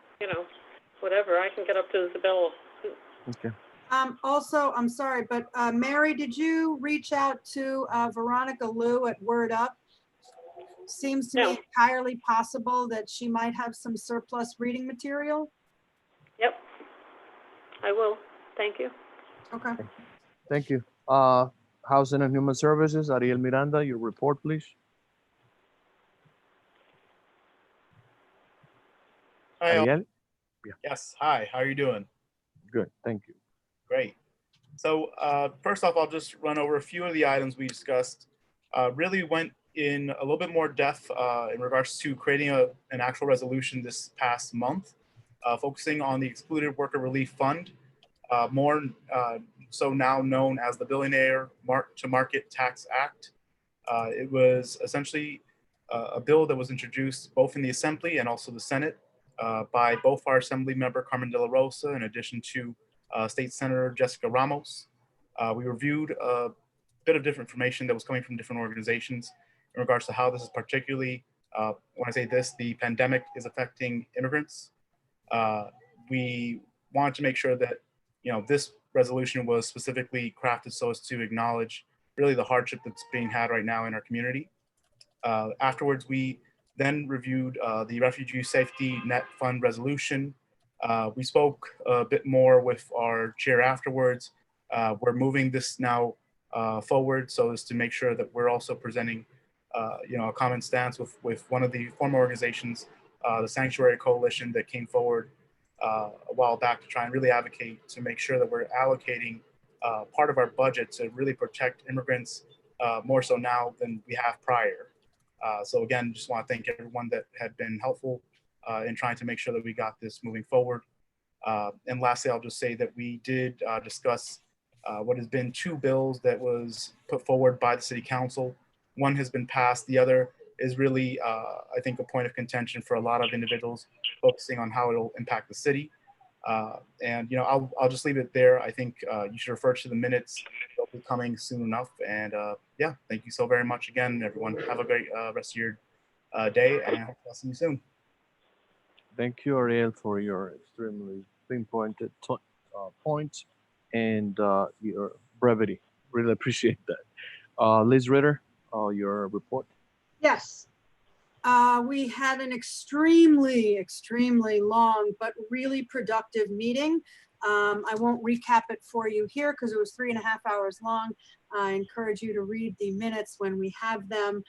whatever. I can get up to Isabella. Okay. Also, I'm sorry, but Mary, did you reach out to Veronica Liu at Word Up? Seems to me entirely possible that she might have some surplus reading material. Yep, I will. Thank you. Okay. Thank you. Housing and Human Services, Ariel Miranda, your report, please. Hi. Ariel? Yes. Hi. How are you doing? Good. Thank you. Great. So first off, I'll just run over a few of the items we discussed. Really went in a little bit more depth in regards to creating an actual resolution this past month, focusing on the Excluded Worker Relief Fund, more so now known as the Billionaire to Market Tax Act. It was essentially a bill that was introduced both in the Assembly and also the Senate by both our Assembly member Carmen De La Rosa, in addition to State Senator Jessica Ramos. We reviewed a bit of different information that was coming from different organizations in regards to how this is particularly, when I say this, the pandemic is affecting immigrants. We wanted to make sure that, this resolution was specifically crafted so as to acknowledge really the hardship that's being had right now in our community. Afterwards, we then reviewed the Refugee Safety Net Fund resolution. We spoke a bit more with our chair afterwards. We're moving this now forward so as to make sure that we're also presenting a common stance with one of the former organizations, the Sanctuary Coalition, that came forward a while back to try and really advocate to make sure that we're allocating part of our budget to really protect immigrants more so now than we have prior. So again, just want to thank everyone that had been helpful in trying to make sure that we got this moving forward. And lastly, I'll just say that we did discuss what has been two bills that was put forward by the City Council. One has been passed, the other is really, I think, a point of contention for a lot of individuals, focusing on how it'll impact the city. And I'll just leave it there. I think you should refer to the minutes. They'll be coming soon enough. And yeah, thank you so very much again, everyone. Have a great rest of your day, and I hope I'll see you soon. Thank you, Ariel, for your extremely pinpointed points and your brevity. Really appreciate that. Liz Ritter, your report. Yes. We had an extremely long but really productive meeting. I won't recap it for you here because it was 3.5 hours long. I encourage you to read the minutes when we have them.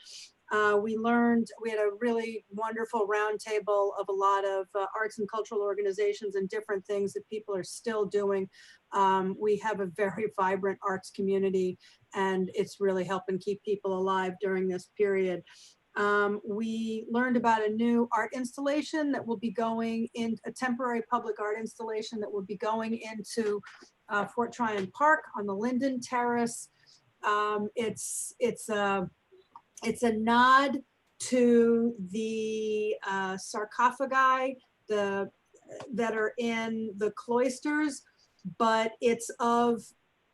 We had a really wonderful roundtable of a lot of arts and cultural organizations and different things that people are still doing. We have a very vibrant arts community, and it's really helping keep people alive during this period. We learned about a new art installation that will be going in, a temporary public art installation that will be going into Fort Tryon Park on the Linden Terrace. It's a nod to the sarcophagi that are in the cloisters, but it's of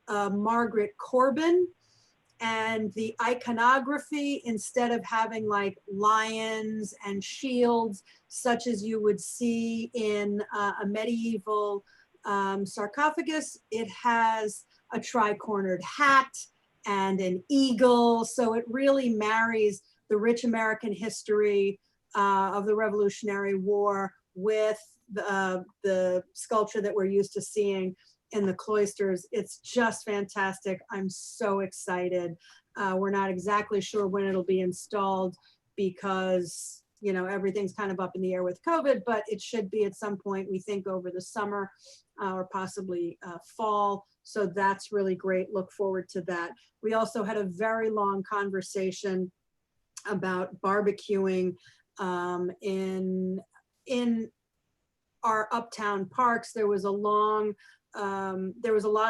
Margaret Corbin. And the iconography, instead of having like lions and shields, such as you would see in a medieval sarcophagus, it has a tri-cornered hat and an eagle. So it really marries the rich American history of the Revolutionary War with the sculpture that we're used to seeing in the cloisters. It's just fantastic. I'm so excited. We're not exactly sure when it'll be installed because, everything's kind of up in the air with COVID, but it should be at some point, we think, over the summer or possibly fall. So that's really great. Look forward to that. We also had a very long conversation about barbecuing in our uptown parks. There was a lot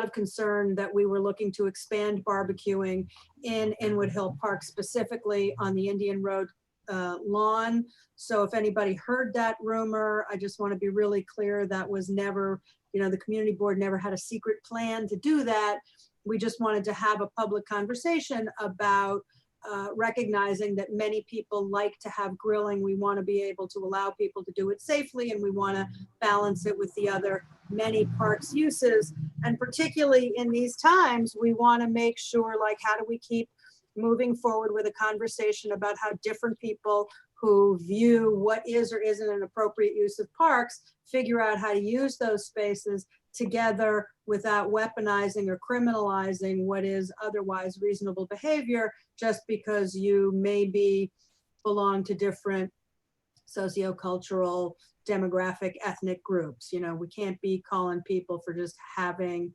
of concern that we were looking to expand barbecuing in Inwood Hill Park, specifically on the Indian Road lawn. So if anybody heard that rumor, I just want to be really clear, that was never, the community board never had a secret plan to do that. We just wanted to have a public conversation about recognizing that many people like to have grilling. We want to be able to allow people to do it safely, and we want to balance it with the other many parks uses. And particularly in these times, we want to make sure, like, how do we keep moving forward with a conversation about how different people who view what is or isn't an appropriate use of parks figure out how to use those spaces together without weaponizing or criminalizing what is otherwise reasonable behavior, just because you maybe belong to different sociocultural, demographic, ethnic groups. We can't be calling people for just having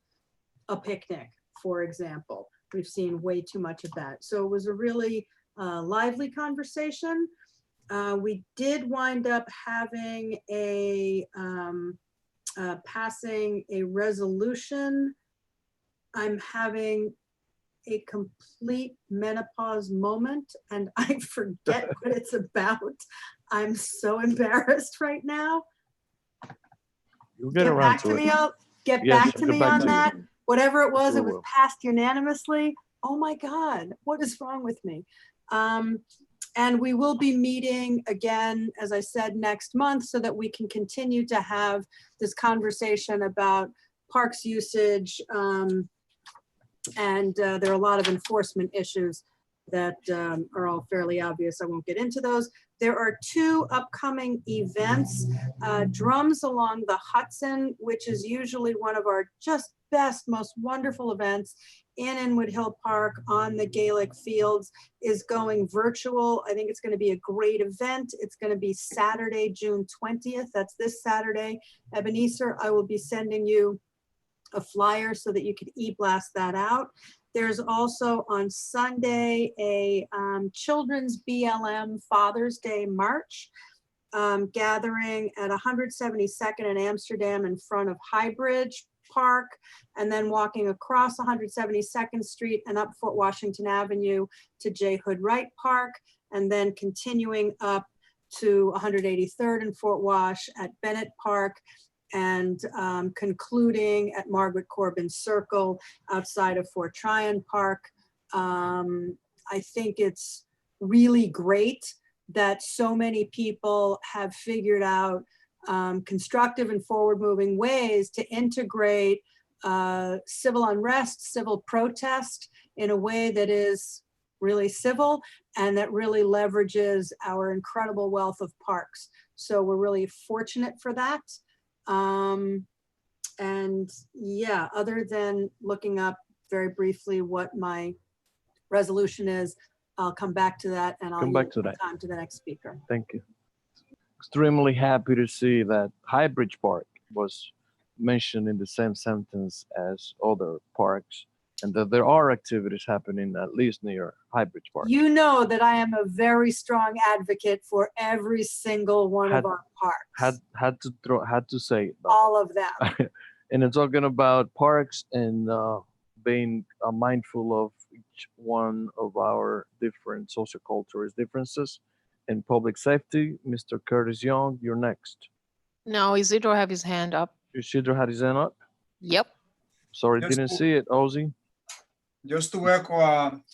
a picnic, for example. We've seen way too much of that. So it was a really lively conversation. We did wind up having passing a resolution. I'm having a complete menopause moment and I forget what it's about. I'm so embarrassed right now. You'll get Get around back to to it. me, get Yes, back to get me back on to you. that. Whatever it was, Sure it was will. passed unanimously. Oh my God, what is wrong with me? And we will be meeting again, as I said, next month so that we can continue to have this conversation about parks usage. And there are a lot of enforcement issues that are all fairly obvious. I won't get into those. There are 2 upcoming events, Drums Along the Hudson, which is usually one of our just best, most wonderful events in Inwood Hill Park on the Gaelic Fields, is going virtual. I think it's going to be a great event. It's going to be Saturday, June 20th. That's this Saturday. Ebenezer, I will be sending you a flyer so that you can e-blast that out. There's also on Sunday a children's BLM Father's Day March gathering at 172nd in Amsterdam in front of Highbridge Park, and then walking across 172nd Street and up Fort Washington Avenue to J. Hood Wright Park, and then continuing up to 183rd and Fort Wash at Bennett Park, and concluding at Margaret Corbin Circle outside of Fort Tryon Park. I think it's really great that so many people have figured out constructive and forward-moving ways to integrate civil unrest, civil protest in a way that is really civil and that really leverages our incredible wealth of parks. So we're really fortunate for that. And yeah, other than looking up very briefly what my resolution is, I'll come back to that and I'll Come back yield to my that. time to the next speaker. Thank you. Extremely happy to see that Highbridge Park was mentioned in the same sentence as other parks, and that there are activities happening at least near Highbridge Park. You know that I am a very strong advocate for every single one of our parks, Had to say it though. all of them. And it's talking about parks and being mindful of each one of our different sociocultural differences and public safety. Mr. Curtis Young, you're next. No, Isidro have his hand up. Isidro had his hand up. Yep. Sorry, Yes, didn't sir. see it, Ozzy. Just to echo,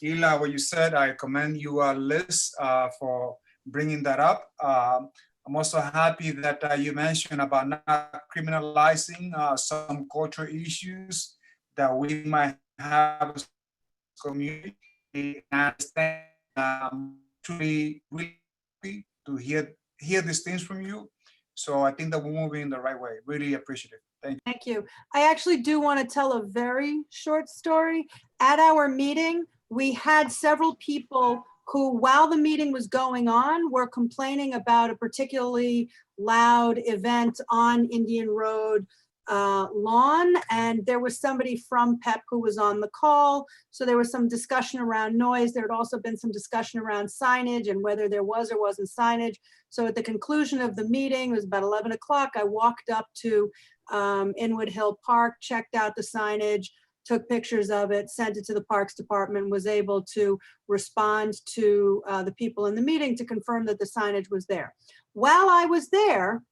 Hila, what you said, I commend you, Liz, for bringing that up. I'm also happy that you mentioned about not criminalizing some cultural issues that we might have as a community. And I understand, truly, really happy to hear these things from you. So I think that we're moving in the right way. Really appreciative. Thank you. Thank you. I actually do want to tell a very short story. At our meeting, we had several people who, while the meeting was going on, were complaining about a particularly loud event on Indian Road lawn. And there was somebody from PEP who was on the call. So there was some discussion around noise. There had also been some discussion around signage and whether there was or wasn't signage. So at the conclusion of the meeting, it was about 11 o'clock, I walked up to Inwood Hill Park, checked out the signage, took pictures of it, sent it to the Parks Department, was able to respond to the people in the meeting to confirm that the signage was there. While I was there,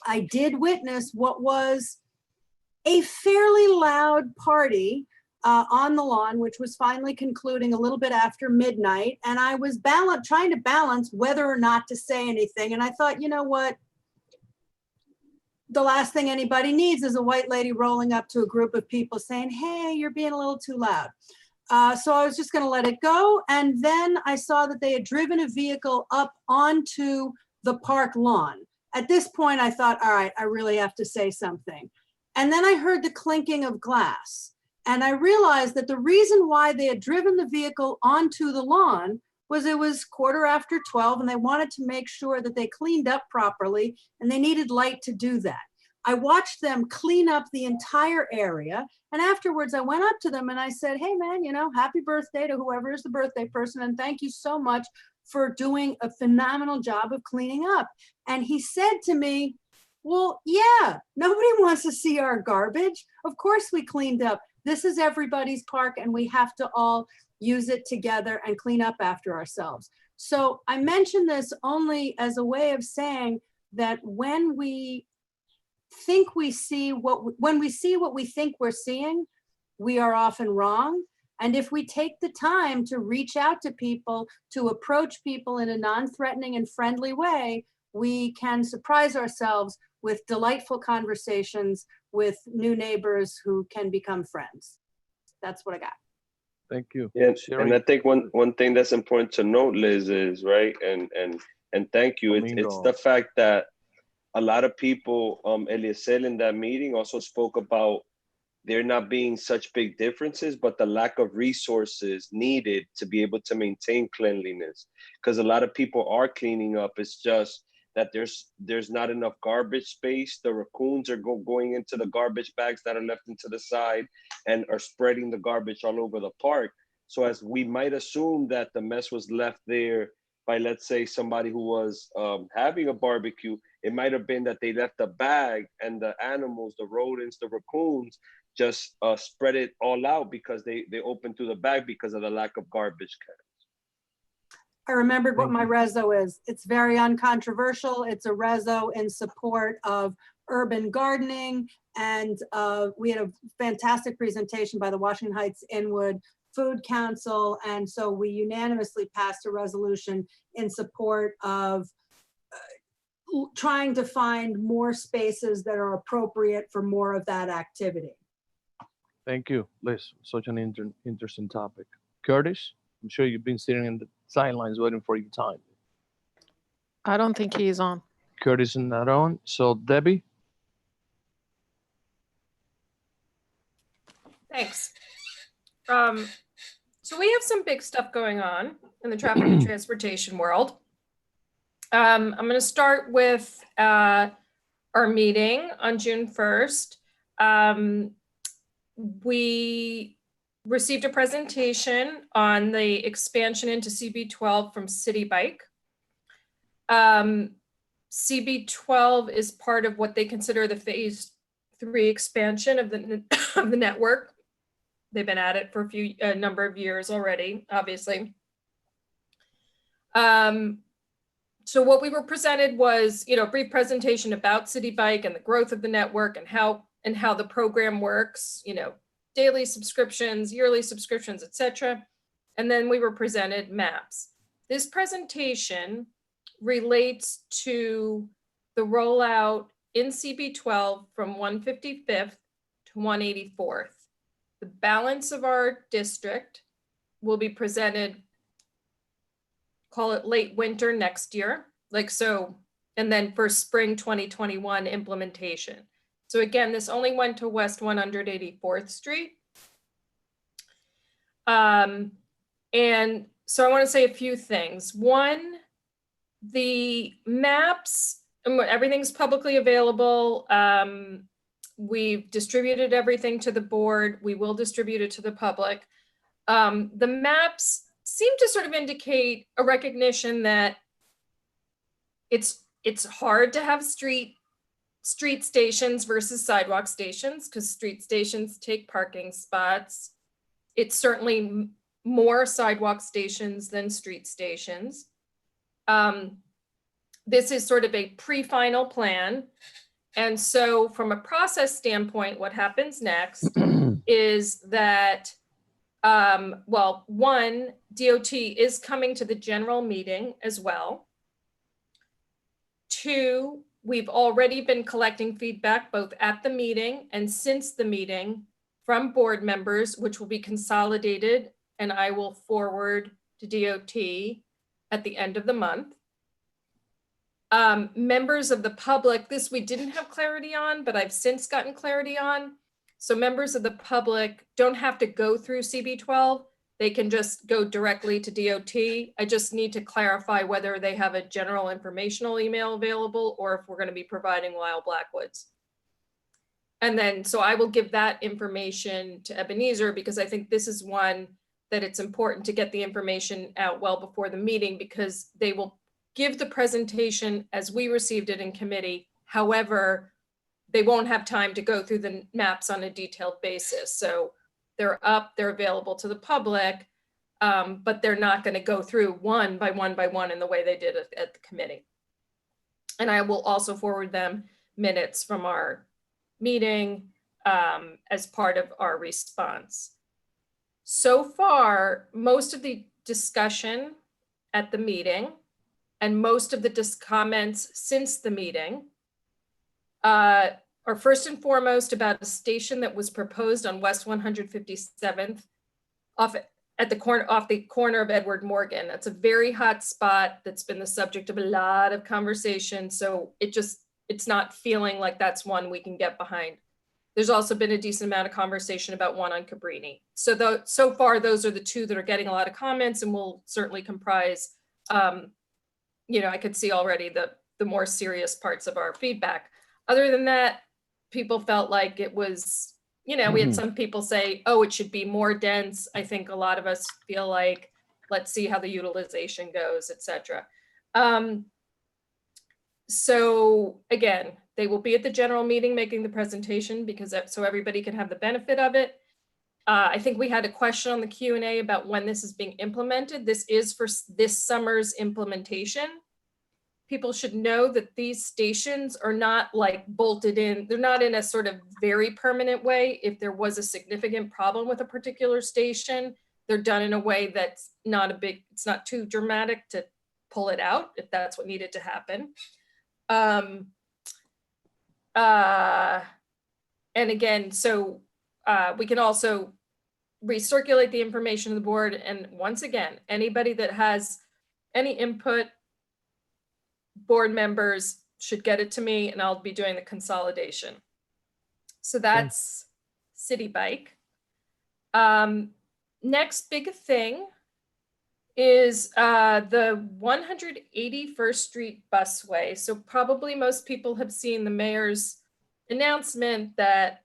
I did witness what was a fairly loud party on the lawn, which was finally concluding a little bit after midnight. And I was trying to balance whether or not to say anything. And I thought, you know what? The last thing anybody needs is a white lady rolling up to a group of people saying, hey, you're being a little too loud. So I was just going to let it go. And then I saw that they had driven a vehicle up onto the park lawn. At this point, I thought, all right, I really have to say something. And then I heard the clinking of glass. And I realized that the reason why they had driven the vehicle onto the lawn was it was 12:15 and they wanted to make sure that they cleaned up properly and they needed light to do that. I watched them clean up the entire area. And afterwards I went up to them and I said, hey man, happy birthday to whoever is the birthday person. And thank you so much for doing a phenomenal job of cleaning up. And he said to me, well, yeah, nobody wants to see our garbage. Of course we cleaned up. This is everybody's park and we have to all use it together and clean up after ourselves. So I mention this only as a way of saying that when we think we see when we see what we think we're seeing, we are often wrong. And if we take the time to reach out to people, to approach people in a non-threatening and friendly way, we can surprise ourselves with delightful conversations with new neighbors who can become friends. That's what I got. Thank you. Yeah, Sherry? and I think one thing that's important to note, Liz, is right, and thank you. It's Domingo. the fact that a lot of people, Eliezer in that meeting also spoke about there not being such big differences, but the lack of resources needed to be able to maintain cleanliness. Because a lot of people are cleaning up. It's just that there's not enough garbage space. The raccoons are going into the garbage bags that are left into the side and are spreading the garbage all over the park. So as we might assume that the mess was left there by, let's say, somebody who was having a barbecue, it might have been that they left the bag and the animals, the rodents, the raccoons, just spread it all out because they opened through the bag because of the lack of garbage cans. I remembered what my reso is. It's very uncontroversial. It's a reso in support of urban gardening. And we had a fantastic presentation by the Washington Heights Inwood Food Council. And so we unanimously passed a resolution in support of trying to find more spaces that are appropriate for more of that activity. Thank you, Liz. Such an interesting topic. Curtis, I'm sure you've been sitting in the sidelines waiting for your time. I don't think he's on. Curtis is not on. So Debbie, Thanks. So we have some big stuff going on in the traffic and transportation world. I'm going to start with our meeting on June 1st. We received a presentation on the expansion into CB12 from City Bike. CB12 is part of what they consider the phase 3 expansion of the network. They've been at it for a number of years already, obviously. So what we were presented was, a brief presentation about City Bike and the growth of the network and how the program works, daily subscriptions, yearly subscriptions, etc. And then we were presented maps. This presentation relates to the rollout in CB12 from 155th to 184th. The balance of our district will be presented, call it late winter next year, and then for spring 2021 implementation. So again, this only went to West 184th Street. And so I want to say a few things. One, the maps, everything's publicly available. We've distributed everything to the board. We will distribute it to the public. The maps seem to sort of indicate a recognition that it's hard to have street stations versus sidewalk stations because street stations take parking spots. It's certainly more sidewalk stations than street stations. This is sort of a pre-final plan. And so from a process standpoint, what happens next is that, one, DOT is coming to the general meeting as well. Two, we've already been collecting feedback both at the meeting and since the meeting from board members, which will be consolidated and I will forward to DOT at the end of the month. Members of the public, this we didn't have clarity on, but I've since gotten clarity on. So members of the public don't have to go through CB12. They can just go directly to DOT. I just need to clarify whether they have a general informational email available or if we're going to be providing Lyle Blackwoods. And then, so I will give that information to Ebenezer because I think this is one that it's important to get the information out well before the meeting because they will give the presentation as we received it in committee. However, they won't have time to go through the maps on a detailed basis. So they're up, they're available to the public, but they're not going to go through one by one by one in the way they did it at the committee. And I will also forward them minutes from our meeting as part of our response. So far, most of the discussion at the meeting and most of the comments since the meeting are first and foremost about a station that was proposed on West 157th off the corner of Edward Morgan. That's a very hot spot that's been the subject of a lot of conversation. So it's not feeling like that's one we can get behind. There's also been a decent amount of conversation about one on Cabrini. So far, those are the two that are getting a lot of comments and will certainly comprise, I could see already the more serious parts of our feedback. Other than that, people felt like it was, we had some people say, oh, it should be more dense. I think a lot of us feel like, let's see how the utilization goes, et cetera. So again, they will be at the general meeting making the presentation because so everybody can have the benefit of it. I think we had a question on the Q&A about when this is being implemented. This is for this summer's implementation. People should know that these stations are not like bolted in. They're not in a sort of very permanent way. If there was a significant problem with a particular station, they're done in a way that's it's not too dramatic to pull it out if that's what needed to happen. And again, so we can also recirculate the information to the board. And once again, anybody that has any input, board members should get it to me and I'll be doing the consolidation. So that's City Bike. Next big thing is the 181st Street busway. So probably most people have seen the mayor's announcement that,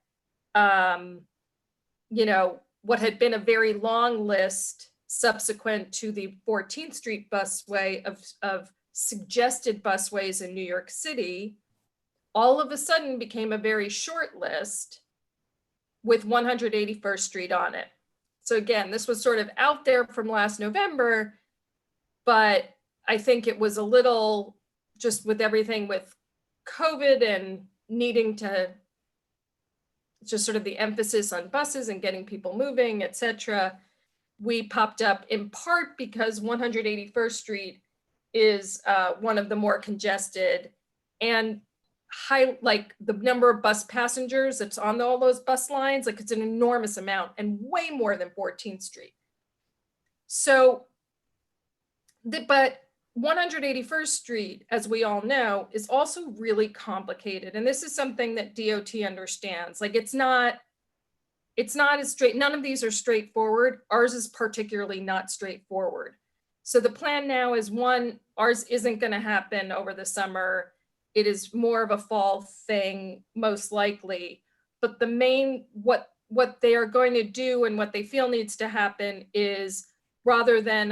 what had been a very long list subsequent to the 14th Street busway of suggested busways in New York City, all of a sudden became a very short list with 181st Street on it. So again, this was sort of out there from last November, but I think it was a little just with everything with COVID and needing to just sort of the emphasis on buses and getting people moving, et cetera. We popped up in part because 181st Street is one of the more congested and like the number of bus passengers that's on all those bus lines, like it's an enormous amount and way more than 14th Street. So, but 181st Street, as we all know, is also really complicated. And this is something that DOT understands. Like it's not as straight, none of these are straightforward. Ours is particularly not straightforward. So the plan now is ours isn't gonna happen over the summer. It is more of a fall thing, most likely. But the main, what they are going to do and what they feel needs to happen is rather than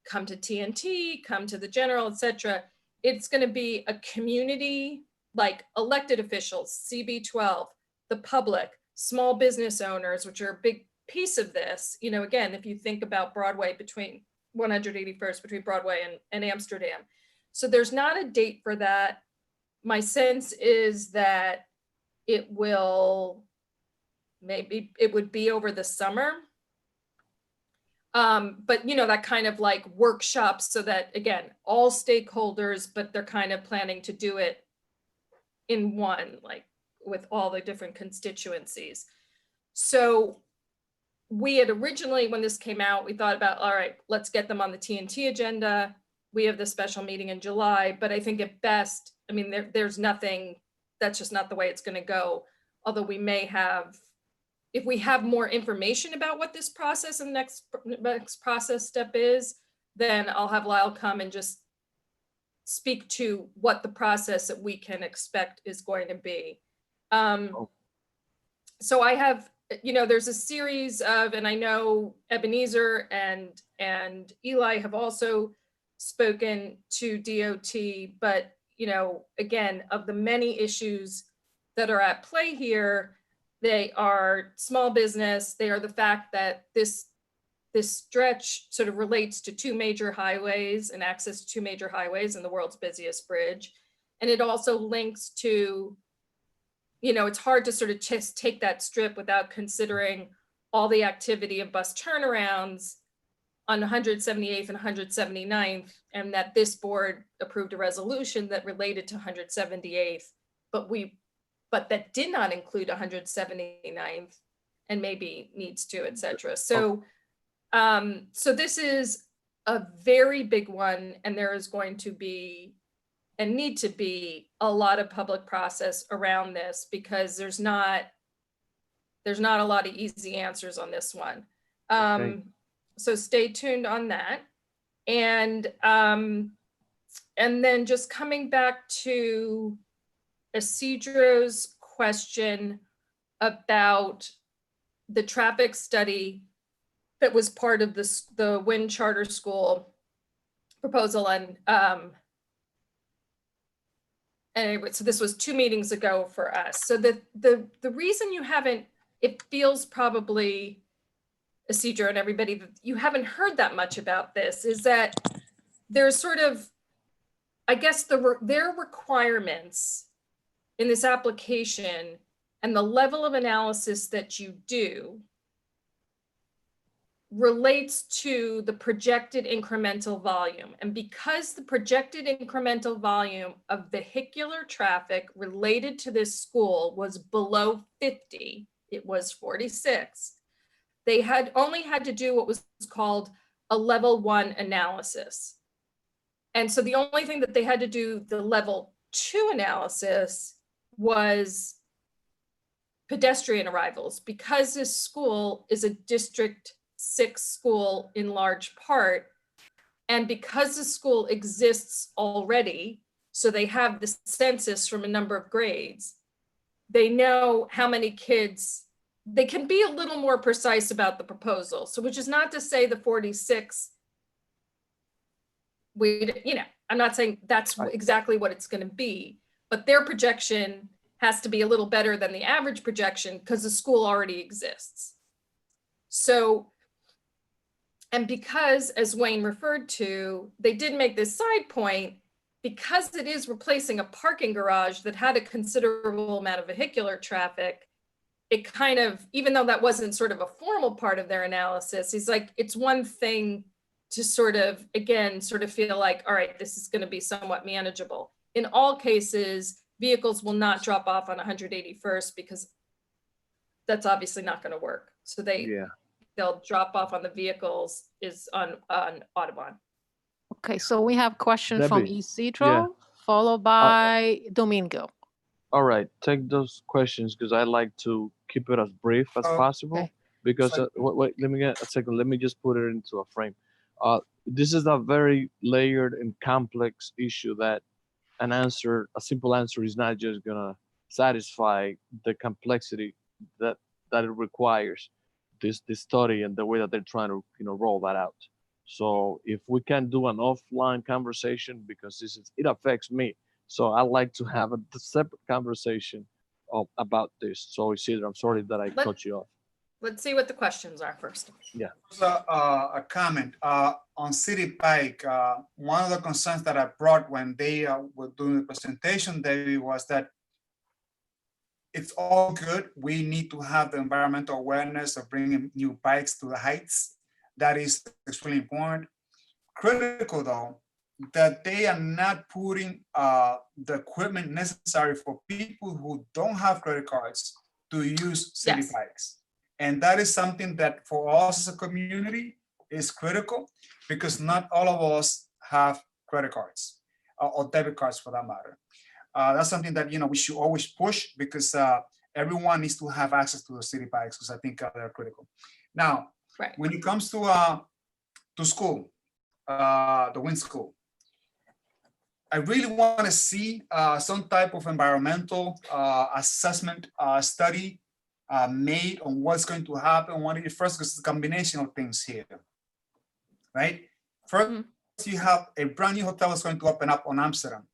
come to TNT, come to the general, et cetera, it's going to be a community, like elected officials, CB12, the public, small business owners, which are a big piece of this. Again, if you think about Broadway between 181st, between Broadway and Amsterdam. So there's not a date for that. My sense is that it would be over the summer. But that kind of like workshops so that, again, all stakeholders, but they're kind of planning to do it in one, like with all the different constituencies. So we had originally, when this came out, we thought about, all right, let's get them on the TNT agenda. We have the special meeting in July, but I think at best, there's nothing, that's just not the way it's going to go. Although we may have, if we have more information about what this process and next process step is, then I'll have Lyle come and just speak to what the process that we can expect is going to be. so I have, there's a series of, and I know Ebenezer and Eli have also spoken to DOT, but, again, of the many issues that are at play here, they are small business. They are the fact that this stretch sort of relates to two major highways and access to two major highways and the world's busiest bridge. And it also links to, it's hard to sort of just take that strip without considering all the activity of bus turnarounds on 178th and 179th, and that this board approved a resolution that related to 178th, but that did not include 179th and maybe needs to, et cetera. So, so this is a very big one, and there is going to be and need to be a lot of public process around this, because there's not a lot of easy answers on this one. So stay tuned on that. And then just coming back to Isidro's question about the traffic study that was part of the Wynn Charter School proposal. And anyway, so this was 2 meetings ago for us. So the reason you haven't, it feels probably, Isidro and everybody, that you haven't heard that much about this, is that there's sort of, I guess, their requirements in this application and the level of analysis that you do relates to the projected incremental volume. And because the projected incremental volume of vehicular traffic related to this school was below 50, it was 46, they had only had to do what was called a level 1 analysis. And so the only thing that they had to do, the level 2 analysis, was pedestrian arrivals, because this school is a District 6 school in large part. And because the school exists already, so they have the census from a number of grades, they know how many kids, they can be a little more precise about the proposal. So which is not to say the 46, I'm not saying that's exactly what it's going to be, but their projection has to be a little better than the average projection because the school already exists. So, and because, as Wayne referred to, they did make this side point, because it is replacing a parking garage that had a considerable amount of vehicular traffic, it kind of, even though that wasn't sort of a formal part of their analysis, he's like, it's one thing to sort of, again, sort of feel like, all right, this is going to be somewhat manageable. In all cases, vehicles will not drop off on 181st because that's obviously not going to work. So they'll drop off on the vehicles is on Audubon. Okay, so we have questions from Debbie. Isidro, followed by Domingo. All right, take those questions because I like to keep it as brief as possible. Okay. Because wait, let me get a second. Let me just put it into a frame. This is a very layered and complex issue that a simple answer is not just gonna satisfy the complexity that it requires. This study and the way that they're trying to roll that out. So if we can do an offline conversation, because it affects me. So I like to have a separate conversation about this. So Isidro, I'm sorry that I cut you off. Let's see what the questions are first. Yeah. A comment on City Bike. One of the concerns that I brought when they were doing the presentation, David, was that it's all good. We need to have the environmental awareness of bringing new bikes to the heights. That is extremely important. Critical though, that they are not putting the equipment necessary for people who don't have credit cards to use city bikes. And that is something that for us as a community is critical, because not all of us have credit cards or debit cards for that matter. That's something that we should always push, because everyone needs to have access to the city bikes, because I think they're critical. Now, when it comes to school, the Wynn School, I really want to see some type of environmental assessment study made on what's going to happen on 181st, because it's a combination of things here, right? First, you have a brand new hotel that's going to open up on Amsterdam,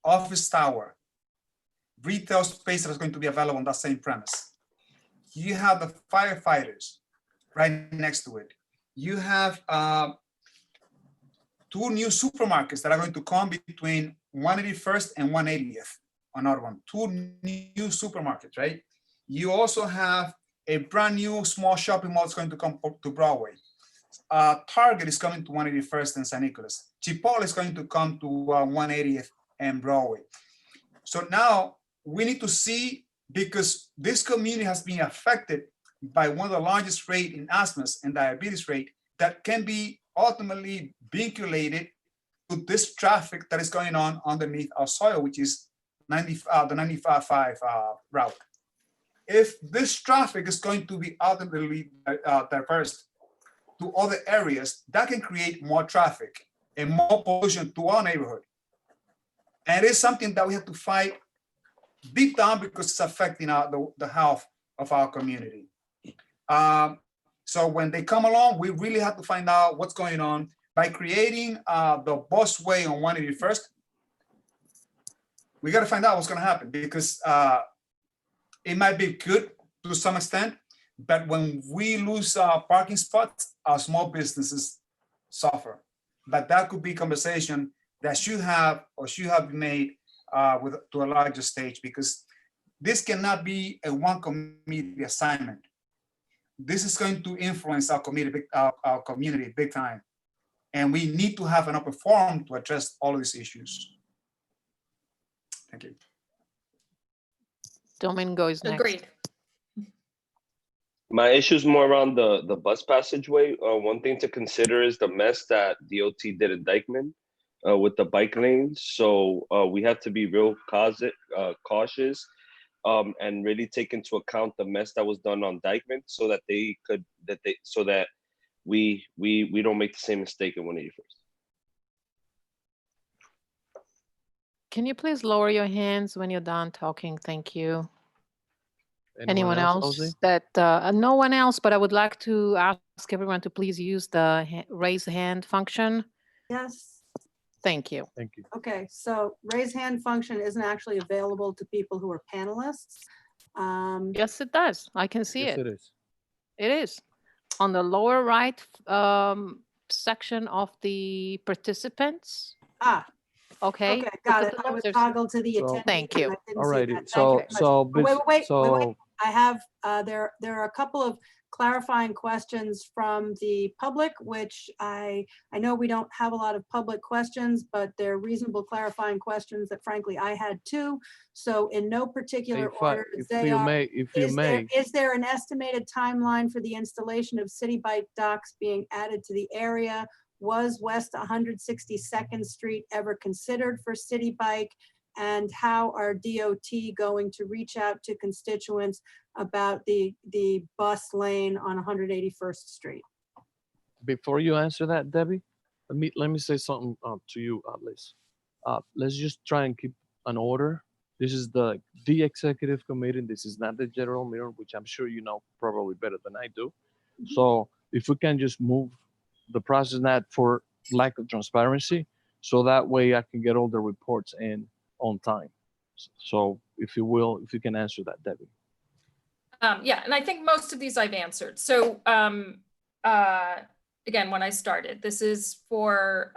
office tower, retail space that's going to be available on that same premise. You have the firefighters right next to it. You have 2 new supermarkets that are going to come between 181st and 180th on our one. 2 new supermarkets, right? You also have a brand new small shopping mall that's going to come to Broadway. Target is coming to 181st and San Nicolas. Chipotle is going to come to 180th and Broadway. So now we need to see, because this community has been affected by one of the largest rate in asthmas and diabetes rate, that can be ultimately vinculated to this traffic that is going on underneath our soil, which is the 95.5 route. If this traffic is going to be ultimately diverse to other areas, that can create more traffic and more pollution to our neighborhood. And it is something that we have to fight deep down, because it's affecting the health of our community. So when they come along, we really have to find out what's going on. By creating the busway on 181st, we got to find out what's going to happen, because it might be good to some extent, but when we lose parking spots, our small businesses suffer. But that could be a conversation that should have been made to a larger stage, because this cannot be a one committee assignment. This is going to influence our community big time. And we need to have an open forum to address all of these issues. Thank you. Domingo is next. Agreed. My issue is more around the bus passageway. One thing to consider is the mess that DOT did in Dykeman with the bike lanes. So we have to be real cautious and really take into account the mess that was done on Dykeman, so that we don't make the same mistake in 181st. Can you please lower your hands when you're done talking? Thank you. Anyone else? Ozzy? No one else, but I would like to ask everyone to please use the raise hand function. Yes. Thank you. Thank you. Okay, so raise hand function isn't actually available to people who are panelists. Yes, it does. I can see Yes, it. it is. It is. On the lower right section of the participants. Ah, Okay. okay, at got the it. I top, was there's- toggled to the So- attendee. Thank you. and I didn't see Alrighty. that. Thank you So very much. so Oh, wait. I have, there are a couple of clarifying questions from the public, which I know we don't have a lot of public questions, but they're reasonable clarifying questions that frankly I had too. So in no particular order, if they you are. may, Is there an estimated timeline for the installation of City Bike docks being added to the area? Was West 162nd Street ever considered for City Bike? And how are DOT going to reach out to constituents about the bus lane on 181st Street? before you answer that, Debbie, let me say something to you, Liz. Let's just try and keep an order. This is the executive committee. This is not the general meeting, which I'm sure you know probably better than I do. So if we can just move the process, not for lack of transparency, so that way I can get all the reports in on time. So if you will, if you can answer that, Debbie. Yeah, and I think most of these I've answered. So again, when I started, this is for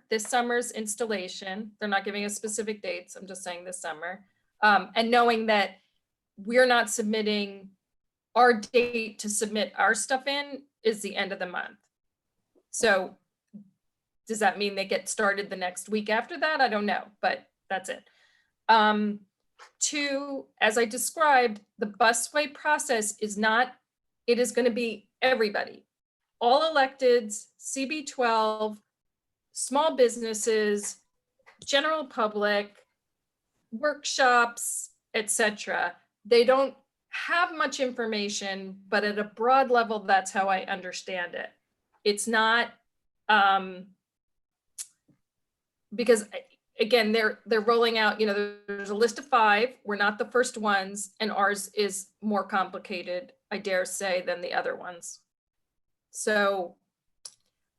this summer's installation. They're not giving us specific dates. I'm just saying this summer. And knowing that we're not submitting, our date to submit our stuff in is the end of the month. So does that mean they get started the next week after that? I don't know, but that's it. 2, as I described, the busway process is not, it is going to be everybody, all electeds, CB12, small businesses, general public, workshops, etc. They don't have much information, but at a broad level, that's how I understand it. It's not, because again, they're rolling out, there's a list of 5. We're not the first ones, and ours is more complicated, I dare say, than the other ones. So,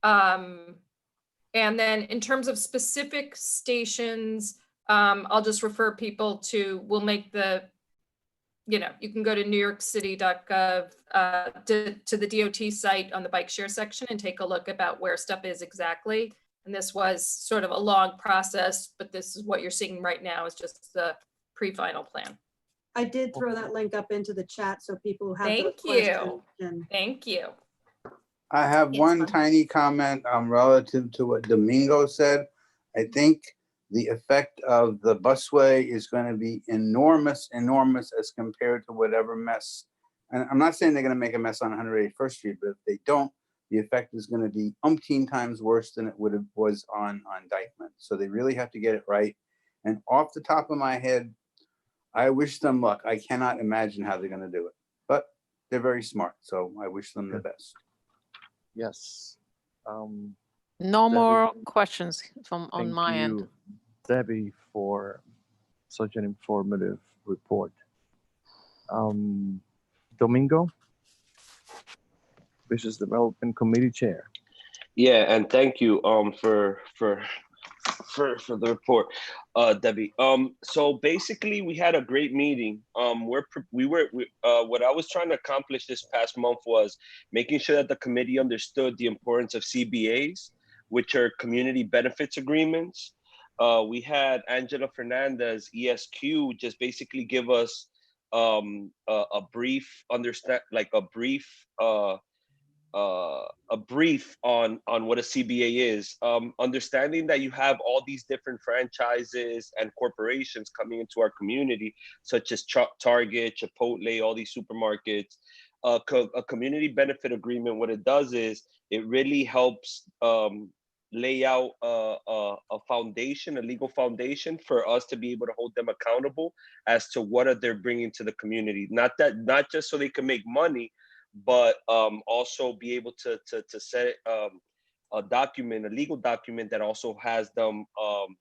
and then in terms of specific stations, I'll just refer people to, we'll make the, you can go to newyorkcity.gov to the DOT site on the bike share section and take a look about where stuff is exactly. And this was sort of a long process, but this is what you're seeing right now is just the pre-final plan. I did throw that link up into the chat so people who have those Thank questions you. can- Thank you. I have one tiny comment relative to what Domingo said. I think the effect of the busway is going to be enormous as compared to whatever mess. And I'm not saying they're going to make a mess on 181st Street, but if they don't, the effect is going to be umpteen times worse than it was on Dykeman. So they really have to get it right. And off the top of my head, I wish them luck. I cannot imagine how they're going to do it, but they're very smart. So I wish them the best. Yes. No Debbie, more questions on thank my end. you, Debbie, for such an informative report. Domingo, Business Development Committee Chair. Yeah, and thank you for the report, Debbie. So basically, we had a great meeting. What I was trying to accomplish this past month was making sure that the committee understood the importance of CBAs, which are community benefits agreements. We had Angela Fernandez, ESQ, just basically give us a brief on what a CBA is, understanding that you have all these different franchises and corporations coming into our community, such as Target, Chipotle, all these supermarkets. A community benefit agreement, what it does is it really helps lay out a foundation, a legal foundation for us to be able to hold them accountable as to what are they bringing to the community. Not just so they can make money, but also be able to set a legal document that also has them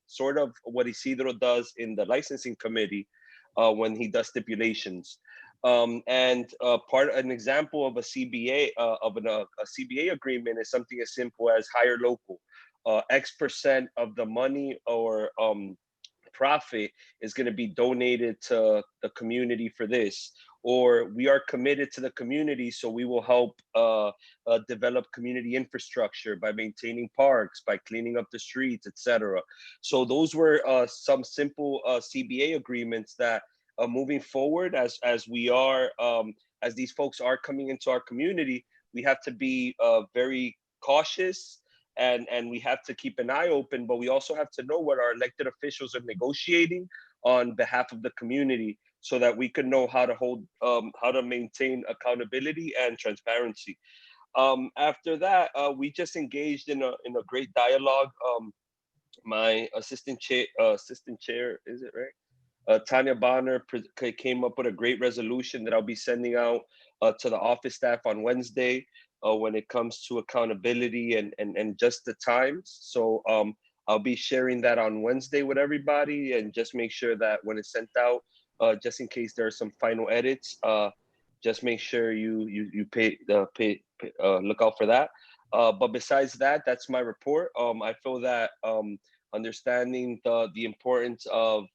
sort of what Isidro does in the licensing committee when he does stipulations. An example of a CBA a CBA agreement is something as simple as hire local. X% of the money or profit is going to be donated to the community for this. Or we are committed to the community, so we will help develop community infrastructure by maintaining parks, by cleaning up the streets, etc. So those were some simple CBA agreements that moving forward, as these folks are coming into our community, we have to be very cautious and we have to keep an eye open, but we also have to know what our elected officials are negotiating on behalf of the community, so that we can know how to maintain accountability and transparency. After that, we just engaged in a great dialogue. My assistant chair, is it right? Tanya Bonner came up with a great resolution that I'll be sending out to the office staff on Wednesday when it comes to accountability and just the times. So I'll be sharing that on Wednesday with everybody, and just make sure that when it's sent out, just in case there are some final edits, just make sure you look out for that. But besides that, that's my report. I feel that understanding the importance of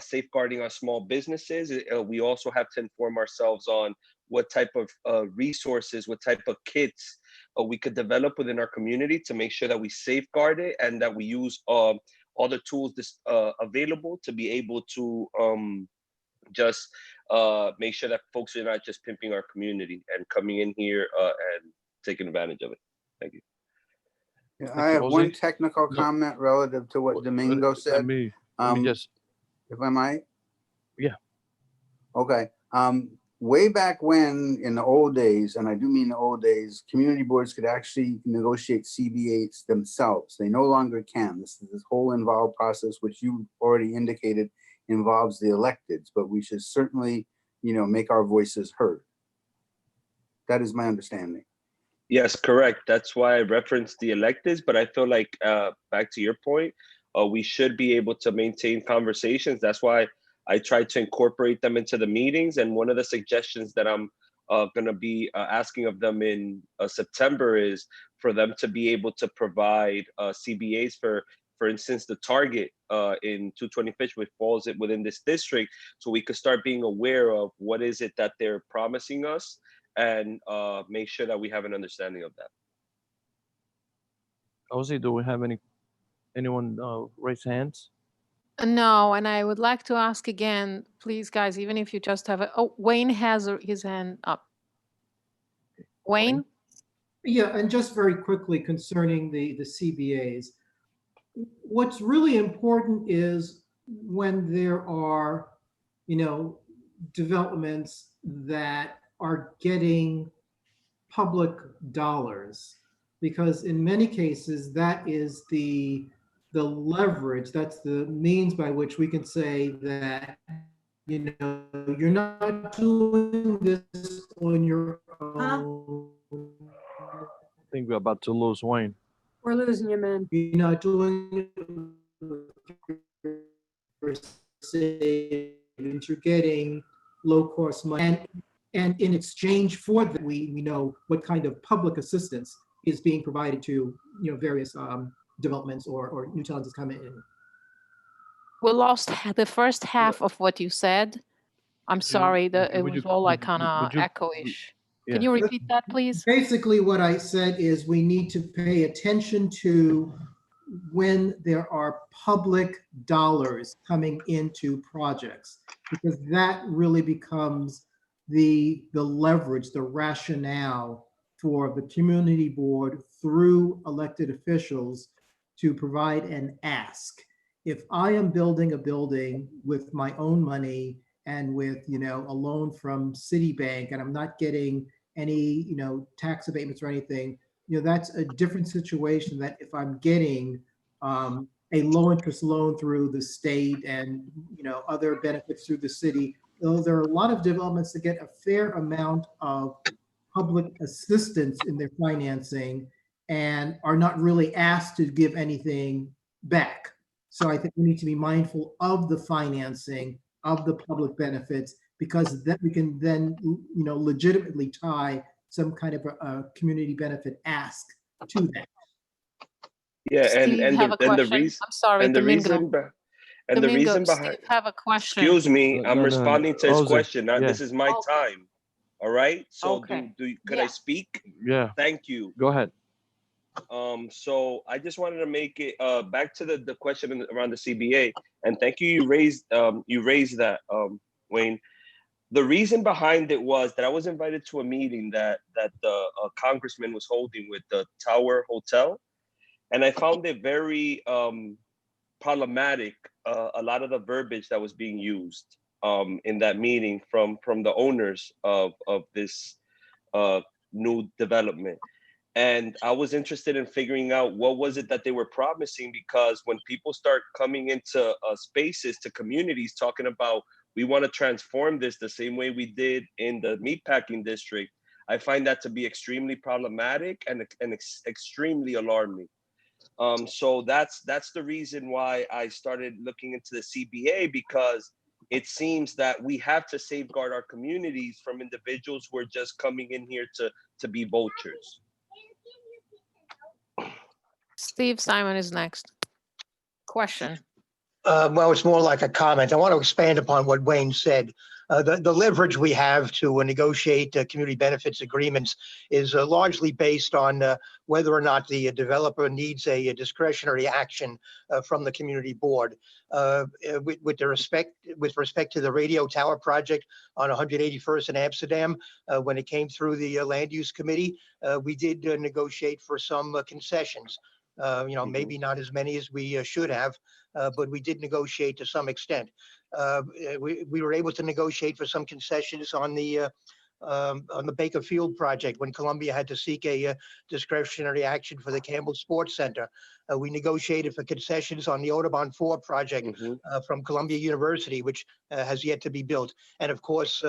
safeguarding our small businesses, we also have to inform ourselves on what type of resources, what type of kits we could develop within our community to make sure that we safeguard it and that we use all the tools available to be able to just make sure that folks are not just pimping our community and coming in here and taking advantage of it. Thank you. Yeah, I have one technical comment relative to what Domingo said. Let me just, if I might. Yeah. Okay. Way back when, in the old days, and I do mean the old days, community boards could actually negotiate CBAs themselves. They no longer can. This whole involved process, which you already indicated, involves the electeds, but we should certainly, make our voices heard. That is my understanding. Yes, correct. That's why I referenced the electeds, but I feel like, back to your point, we should be able to maintain conversations. That's why I try to incorporate them into the meetings. And one of the suggestions that I'm going to be asking of them in September is for them to be able to provide CBAs for instance, the Target in 220 Fish, which falls within this district, so we could start being aware of what is it that they're promising us, and make sure that we have an understanding of that. Ozzy, do we have anyone raise hands? No, and I would like to ask again, please, guys, even if you just have oh, Wayne has his hand up. Wayne? Yeah, and just very quickly concerning the CBAs. What's really important is when there are, developments that are getting public dollars, because in many cases, that is the leverage, that's the means by which we can say that, you're not doing this on your own. I think we're about to lose Wayne. We're losing you, man. You're not doing it savings, you're getting low-cost money. And in exchange for that, we know what kind of public assistance is being provided to various developments or new challenges coming in. We lost the first half of what you said. I'm sorry, it was all like kind of echo-ish. Can you repeat that, please? Basically, what I said is we need to pay attention to when there are public dollars coming into projects, because that really becomes the leverage, the rationale for the community board through elected officials to provide an ask. If I am building a building with my own money and with, a loan from Citibank, and I'm not getting any, tax abatements or anything, that's a different situation than if I'm getting a low interest loan through the state and, other benefits through the city. Though there are a lot of developments that get a fair amount of public assistance in their financing and are not really asked to give anything back. So I think we need to be mindful of the financing of the public benefits, because that we can then, legitimately tie some kind of a community benefit ask to that. Yeah, Steve, the reason, I'm sorry, and the Domingo. reason, and the reason behind. Steve have a question. Excuse me, I'm No. responding to his Ozzy, question. Now, yeah. this is my time. All right. So, Okay. could I speak? Yeah, Thank you. go ahead. So I just wanted to make it back to the question around the CBA, and thank you. You raised that, Wayne. The reason behind it was that I was invited to a meeting that the congressman was holding with the Tower Hotel, and I found it very problematic. A lot of the verbiage that was being used in that meeting from the owners of this new development. And I was interested in figuring out what was it that they were promising, because when people start coming into spaces, to communities, talking about we want to transform this the same way we did in the meatpacking district, I find that to be extremely problematic and extremely alarming. So that's the reason why I started looking into the CBA, because it seems that we have to safeguard our communities from individuals who are just coming in here to be vultures. Steve Simon is next. Question. Well, it's more like a comment. I want to expand upon what Wayne said. The leverage we have to negotiate community benefits agreements is largely based on whether or not the developer needs a discretionary action from the community board. With respect to the radio tower project on 181st in Amsterdam, when it came through the land use committee, we did negotiate for some concessions. Maybe not as many as we should have, but we did negotiate to some extent. We were able to negotiate for some concessions on the on the Baker Field project when Columbia had to seek a discretionary action for the Campbell Sports Center. We negotiated for concessions on the Audubon 4 project from Columbia University, which has yet to be built. And of course,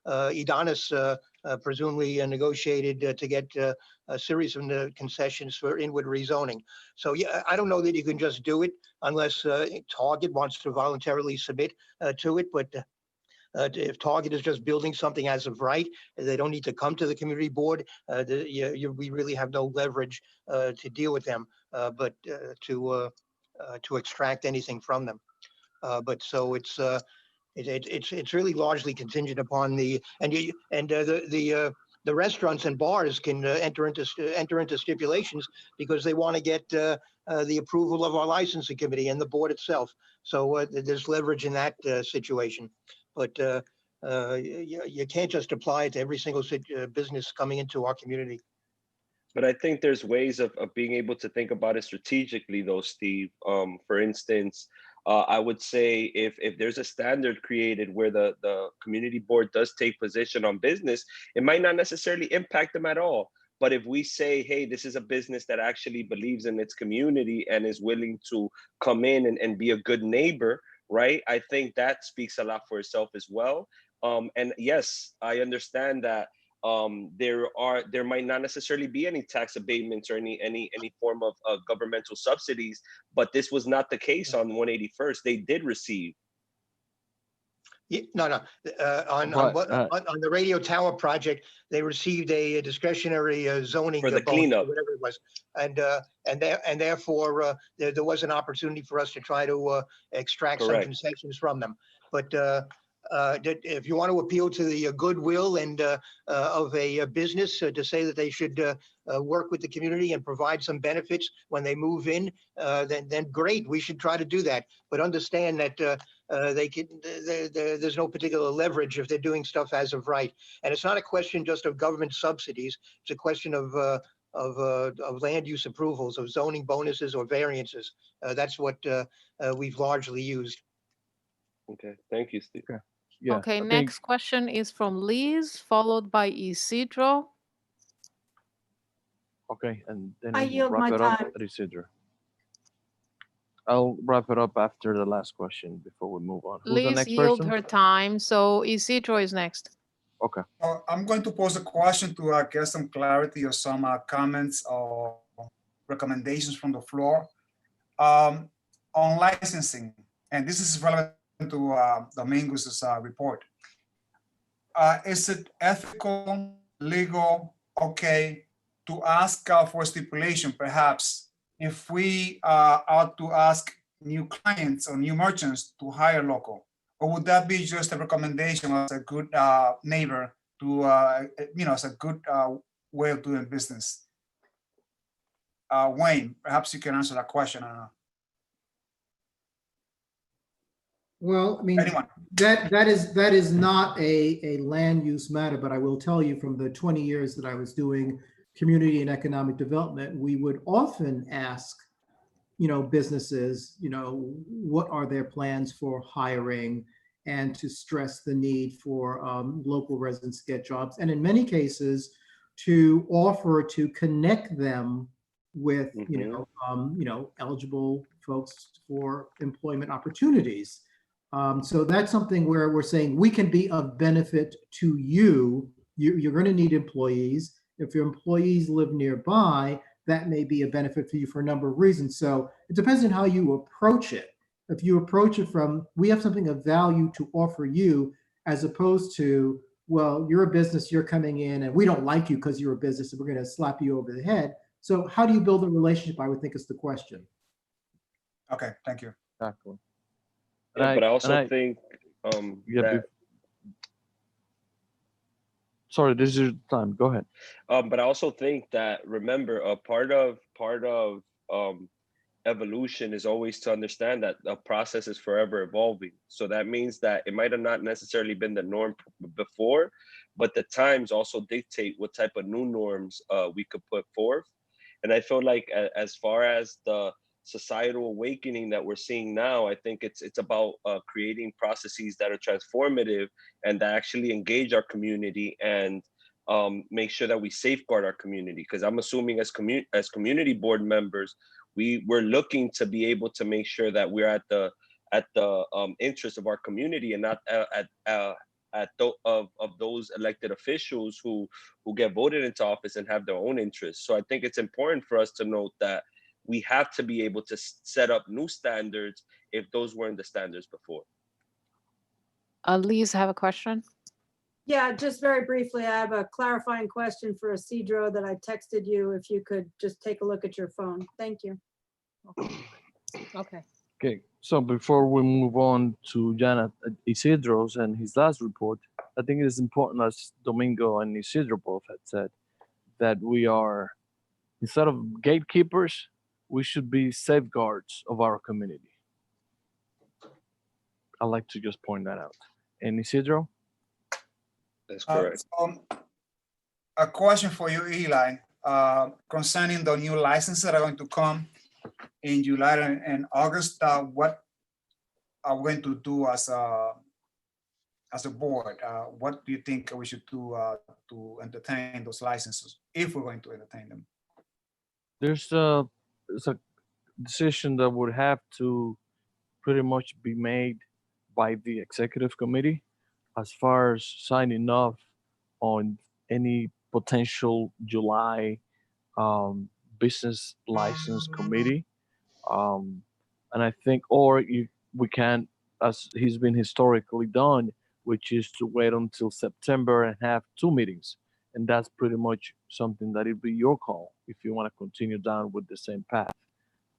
Edonis presumably negotiated to get a series of concessions for inward rezoning. So yeah, I don't know that you can just do it unless Target wants to voluntarily submit to it. But if Target is just building something as of right, they don't need to come to the community board. We really have no leverage to deal with them, but to extract anything from them. But so it's really largely contingent upon the restaurants and bars can enter into stipulations because they want to get the approval of our licensing committee and the board itself. So there's leverage in that situation. But you can't just apply it to every single business coming into our community. But I think there's ways of being able to think about it strategically though, Steve. For instance, I would say if there's a standard created where the community board does take position on business, it might not necessarily impact them at all. But if we say, hey, this is a business that actually believes in its community and is willing to come in and be a good neighbor, right? I think that speaks a lot for itself as well. And yes, I understand that there might not necessarily be any tax abatements or any form of governmental subsidies, but this was not the case on 181st. They did receive. Yeah, no. On the radio tower project, they received a discretionary zoning for the cleanup, whatever it was, and therefore there was an opportunity for us to try to extract some concessions from them. But if you want to appeal to the goodwill and of a business to say that they should work with the community and provide some benefits when they move in, then great. We should try to do that. But understand that there's no particular leverage if they're doing stuff as of right. And it's not a question just of government subsidies. It's a question of land use approvals, of zoning bonuses or variances. That's what we've largely used. Okay, thank you, Steve. Okay, yeah, okay, next question is from Liz, followed by Isidro. Okay, and then I yield my wrap it up time. at Isidro. I'll wrap it up after the last question before we move on. Who's the Liz next yield person? her time, so Isidro is next. Okay. I'm going to pose a question to get some clarity or some comments or recommendations from the floor on licensing. And this is relevant to Domingos's report. Is it ethical, legal, okay to ask for stipulation, perhaps, if we are to ask new clients or new merchants to hire local? Or would that be just a recommendation as a good neighbor to, as a good way of doing business? Wayne, perhaps you can answer that question. Well, I mean, that is not a land use matter, but I will tell you from the 20 years that I was doing community and economic development, we would often ask, businesses, what are their plans for hiring, and to stress the need for local residents to get jobs. And in many cases, to offer to connect them with, eligible folks for employment opportunities. So that's something where we're saying we can be of benefit to you. You're going to need employees. If your employees live nearby, that may be a benefit for you for a number of reasons. So it depends on how you approach it. If you approach it from, we have something of value to offer you, as opposed to, well, you're a business, you're coming in and we don't like you because you're a business and we're going to slap you over the head. So how do you build a relationship, I would think, is the question. Okay, thank you. Exactly. Yeah, but I also think that, sorry, this is your time. Go ahead. But I also think that, remember, a part of evolution is always to understand that the process is forever evolving. So that means that it might have not necessarily been the norm before, but the times also dictate what type of new norms we could put forth. And I feel like as far as the societal awakening that we're seeing now. I think it's about creating processes that are transformative and that actually engage our community and make sure that we safeguard our community. Because I'm assuming as community board members, we're looking to be able to make sure that we're at the interest of our community and not of those elected officials who get voted into office and have their own interests. So I think it's important for us to note that we have to be able to set up new standards if those weren't the standards before. Lise, have a question? Yeah, just very briefly, I have a clarifying question for Isidro that I texted you. If you could just take a look at your phone. Thank you. Okay. Okay, so before we move on to Janet Isidro's and his last report, I think it is important, as Domingo and Isidro both had said, that we are, instead of gatekeepers, we should be safeguards of our community. I'd like to just point that out. And Isidro? That's correct. A question for you, Eli, concerning the new licenses that are going to come in July and August. What are we going to do as a board? What do you think we should do to entertain those licenses, if we're going to entertain them? There's a decision that would have to pretty much be made by the executive committee as far as signing off on any potential July business license committee. And I think, or if we can, as he's been historically done, which is to wait until September and have 2 meetings. And that's pretty much something that it'd be your call if you want to continue down with the same path.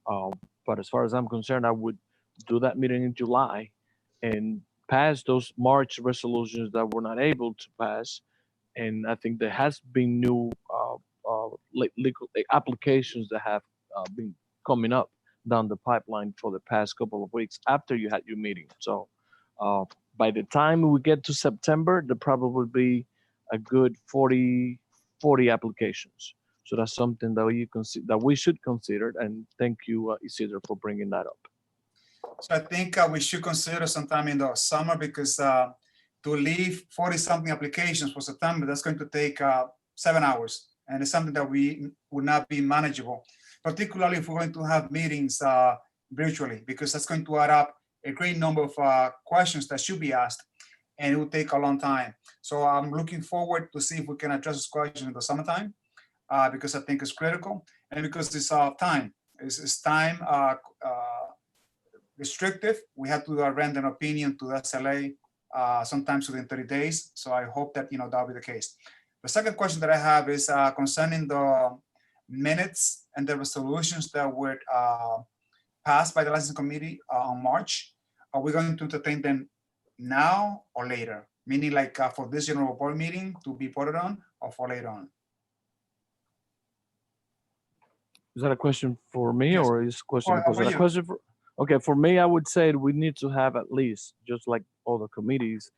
But as far as I'm concerned, I would do that meeting in July and pass those March resolutions that we're not able to pass. And I think there has been new legal applications that have been coming up down the pipeline for the past couple of weeks after you had your meeting. So by the time we get to September, there probably be a good 40 applications. So that's something that we should consider. And thank you, Isidro, for bringing that up. So I think we should consider sometime in the summer, because to leave 40-something applications for September, that's going to take 7 hours. And it's something that would not be manageable, particularly if we're going to have meetings virtually, because that's going to add up a great number of questions that should be asked, and it will take a long time. So I'm looking forward to see if we can address this question in the summertime, because I think it's critical, and because it's time. It's time restrictive. We have to render an opinion to the SLA sometimes within 30 days. So I hope that that'll be the case. The second question that I have is concerning the minutes and the resolutions that were passed by the licensing committee on March. Are we going to entertain them now or later? Meaning like for this general board meeting to be voted on, or for later on? Is that a question for me, Yes. or is a question? For A you. question for? Okay, for me, I would say we need to have at least, just like all the committees,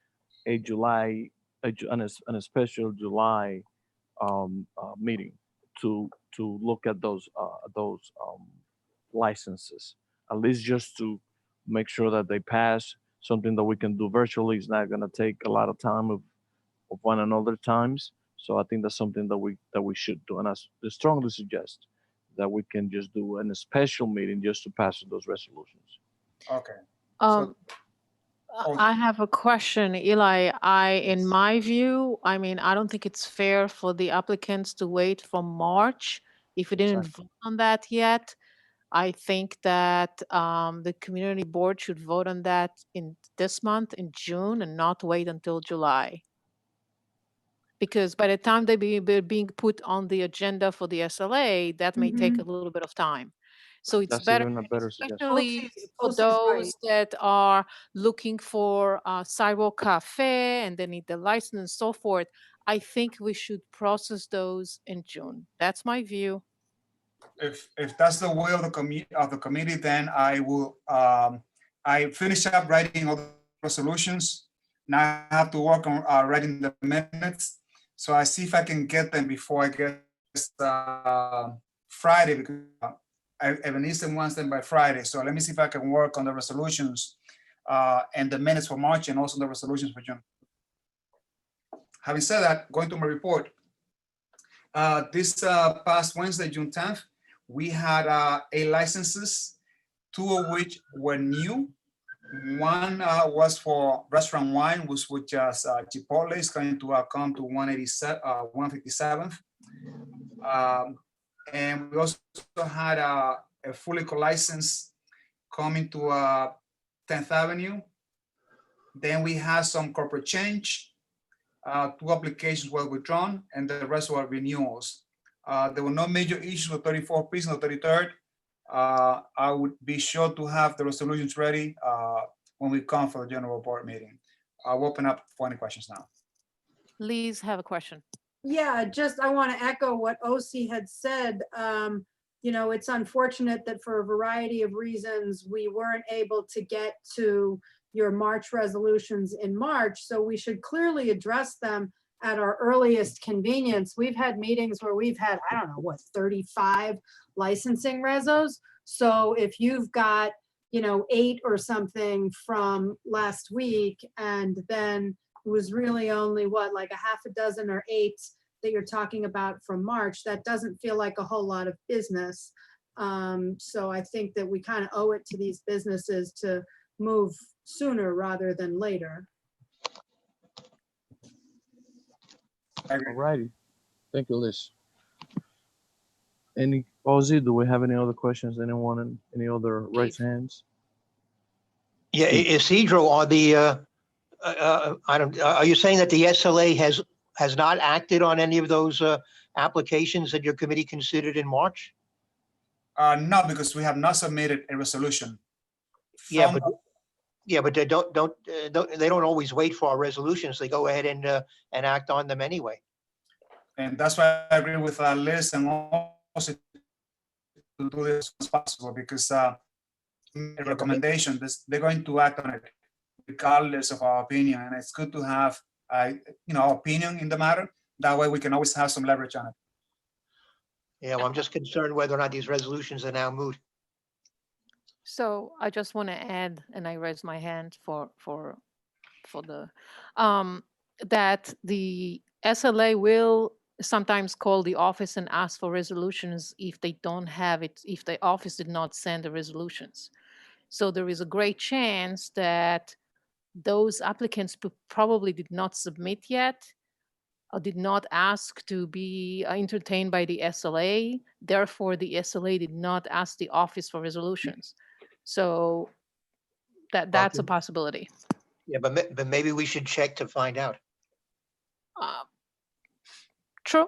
a July, and a special July meeting to look at those licenses, at least just to make sure that they pass. Something that we can do virtually is not going to take a lot of time of one another times. So I think that's something that we should do, and I strongly suggest that we can just do a special meeting just to pass those resolutions. Okay. I have a question, Eli. In my view, I mean, I don't think it's fair for the applicants to wait for March if we didn't vote on that yet. I think that the community board should vote on that in this month, in June, and not wait until July. Because by the time they be being put on the agenda for the SLA, that may take a little bit of time. So it's That's better, even a better suggestion. especially for Posey's right. those that are looking for sidewalk cafe and they need the license and so forth. I think we should process those in June. That's my view. If that's the will of the committee, then I will. I finish up writing all the resolutions. Now I have to work on writing the minutes. So I see if I can get them before I get Friday, because I've been Eastern Wednesday by Friday. So let me see if I can work on the resolutions and the minutes for March and also the resolutions for June. Having said that, going to my report. This past Wednesday, June 10th, we had 8 licenses, 2 of which were new. One was for restaurant wine, which Chipotle is going to come to 157th. And we also had a full liquor license coming to 10th Avenue. Then we had some corporate change. 2 applications were withdrawn and the rest were renewals. There were no major issues with 34th Precinct or 33rd. I would be sure to have the resolutions ready when we come for the general board meeting. I'll open up for any questions now. Liz have a question. Yeah, just I want to echo what OC had said. You know, it's unfortunate that for a variety of reasons, we weren't able to get to your March resolutions in March. So we should clearly address them at our earliest convenience. We've had meetings where we've had, I don't know, what, 35 licensing resos. So if you've got, you know, 8 or something from last week, and then it was really only what, like a half a dozen or 8 that you're talking about from March, that doesn't feel like a whole lot of business. So I think that we kind of owe it to these businesses to move sooner rather than later. All righty. Thank you, Liz. Ozzy, do we have any other questions? Anyone, any other raised hands? Yeah, Isidro, are you saying that the SLA has not acted on any of those applications that your committee considered in March? No, because we have not submitted a resolution. But they don't always wait for our resolutions. They go ahead and act on them anyway. And that's why I agree with Liz and also to do this as possible, because a recommendation, they're going to act on it regardless of our opinion. And it's good to have our opinion in the matter. That way we can always have some leverage on it. Yeah, well, I'm just concerned whether or not these resolutions are now moot. So I just want to add, and I raise my hand for the that the SLA will sometimes call the office and ask for resolutions if they don't have it, if the office did not send the resolutions. So there is a great chance that those applicants probably did not submit yet, or did not ask to be entertained by the SLA. Therefore, the SLA did not ask the office for resolutions. So that's a possibility. Yeah, but maybe we should check to find out. True.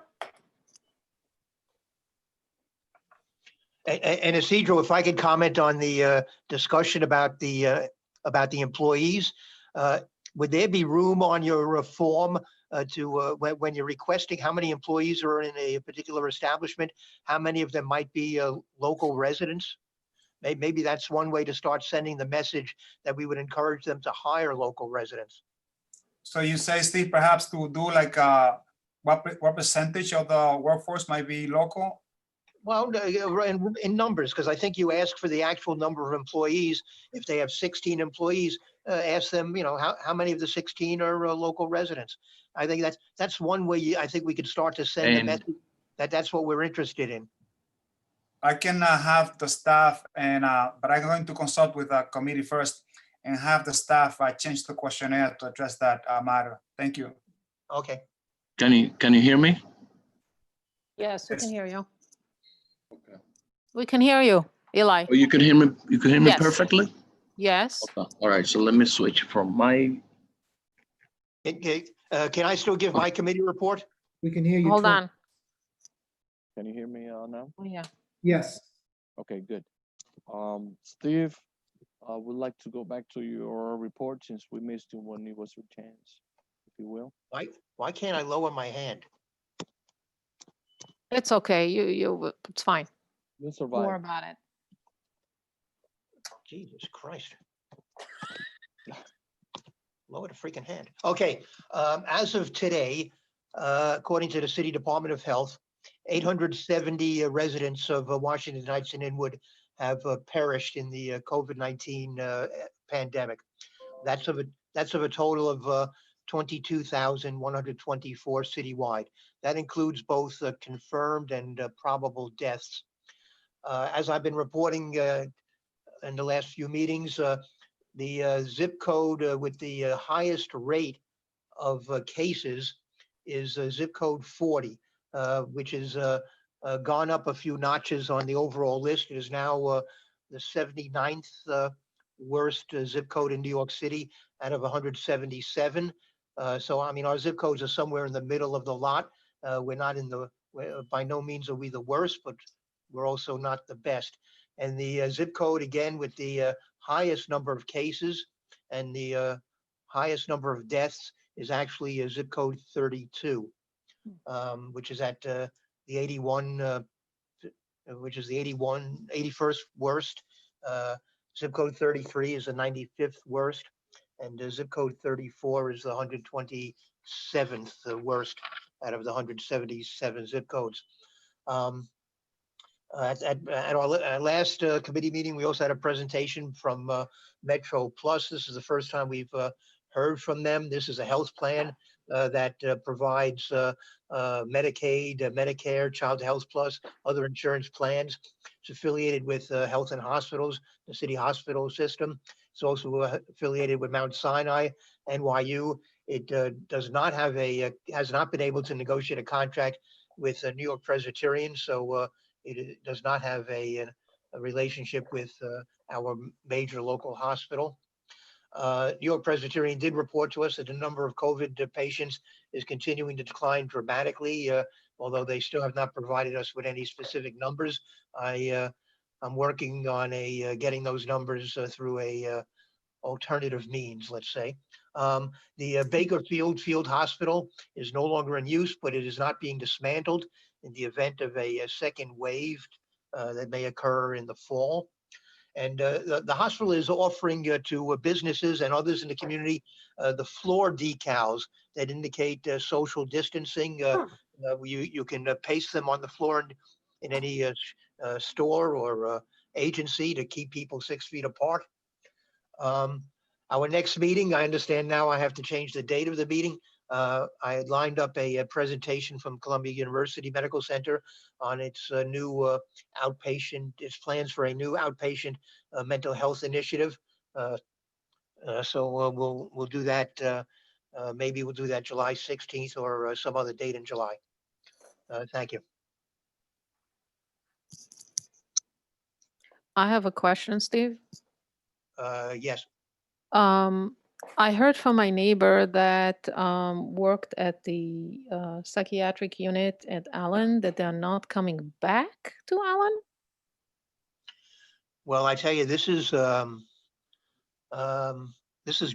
And Isidro, if I could comment on the discussion about the employees, would there be room on your form to when you're requesting how many employees are in a particular establishment, how many of them might be local residents? Maybe that's one way to start sending the message that we would encourage them to hire local residents. So you say, Steve, perhaps to do like what percentage of the workforce might be local? Well, in numbers, because I think you asked for the actual number of employees. If they have 16 employees, ask them, how many of the 16 are local residents. I think that's one way I think we could start to send a message that's what we're interested in. I can have the staff but I'm going to consult with the committee first and have the staff change the questionnaire to address that matter. Thank you. Okay. Can you hear me? Yes, we can hear you. Okay. We can hear you, Eli. Oh, you can hear me. You can hear me Yes. perfectly. Yes. Okay. All right. So let me switch from my. Can I still give my committee report? We can hear you. Hold Troy. on. Can you hear me now? Oh, yeah. Yes. Okay, good. Steve, I would like to go back to your report since we missed you when it was your chance, if you will. Why can't I lower my hand? It's okay. It's fine. You'll Don't survive. worry about it. Jesus Christ. Lower the freaking hand. Okay, as of today, according to the City Department of Health, 870 residents of Washington Heights and Inwood have perished in the COVID-19 pandemic. That's of a total of 22,124 citywide. That includes both confirmed and probable deaths. As I've been reporting in the last few meetings, the zip code with the highest rate of cases is zip code 40, which is gone up a few notches on the overall list. It is now the 79th worst zip code in New York City out of 177. So, I mean, our zip codes are somewhere in the middle of the lot. We're not in the, by no means are we the worst, but we're also not the best. And the zip code, again, with the highest number of cases and the highest number of deaths is actually zip code 32, which is at the 81, which is the 81st worst. Zip code 33 is the 95th worst, and zip code 34 is the 127th worst out of the 177 zip codes. At our last committee meeting, we also had a presentation from Metro Plus. This is the first time we've heard from them. This is a health plan that provides Medicaid, Medicare, Child Health Plus, other insurance plans. It's affiliated with Health and Hospitals, the city hospital system. It's also affiliated with Mount Sinai, NYU. It does not have has not been able to negotiate a contract with New York Presbyterian, so it does not have a relationship with our major local hospital. New York Presbyterian did report to us that the number of COVID patients is continuing to decline dramatically, although they still have not provided us with any specific numbers. I'm working on getting those numbers through a alternative means, let's say. The Baker Field Hospital is no longer in use, but it is not being dismantled in the event of a second wave that may occur in the fall. And the hospital is offering to businesses and others in the community the floor decals that indicate social distancing. You can paste them on the floor in any store or agency to keep people 6 feet apart. Our next meeting, I understand now I have to change the date of the meeting. I had lined up a presentation from Columbia University Medical Center on its new outpatient, its plans for a new outpatient mental health initiative. So we'll do that. Maybe we'll do that July 16th or some other date in July. Thank you. I have a question, Steve. Yes. I heard from my neighbor that worked at the psychiatric unit at Allen that they're not coming back to Allen. Well, I tell you, this is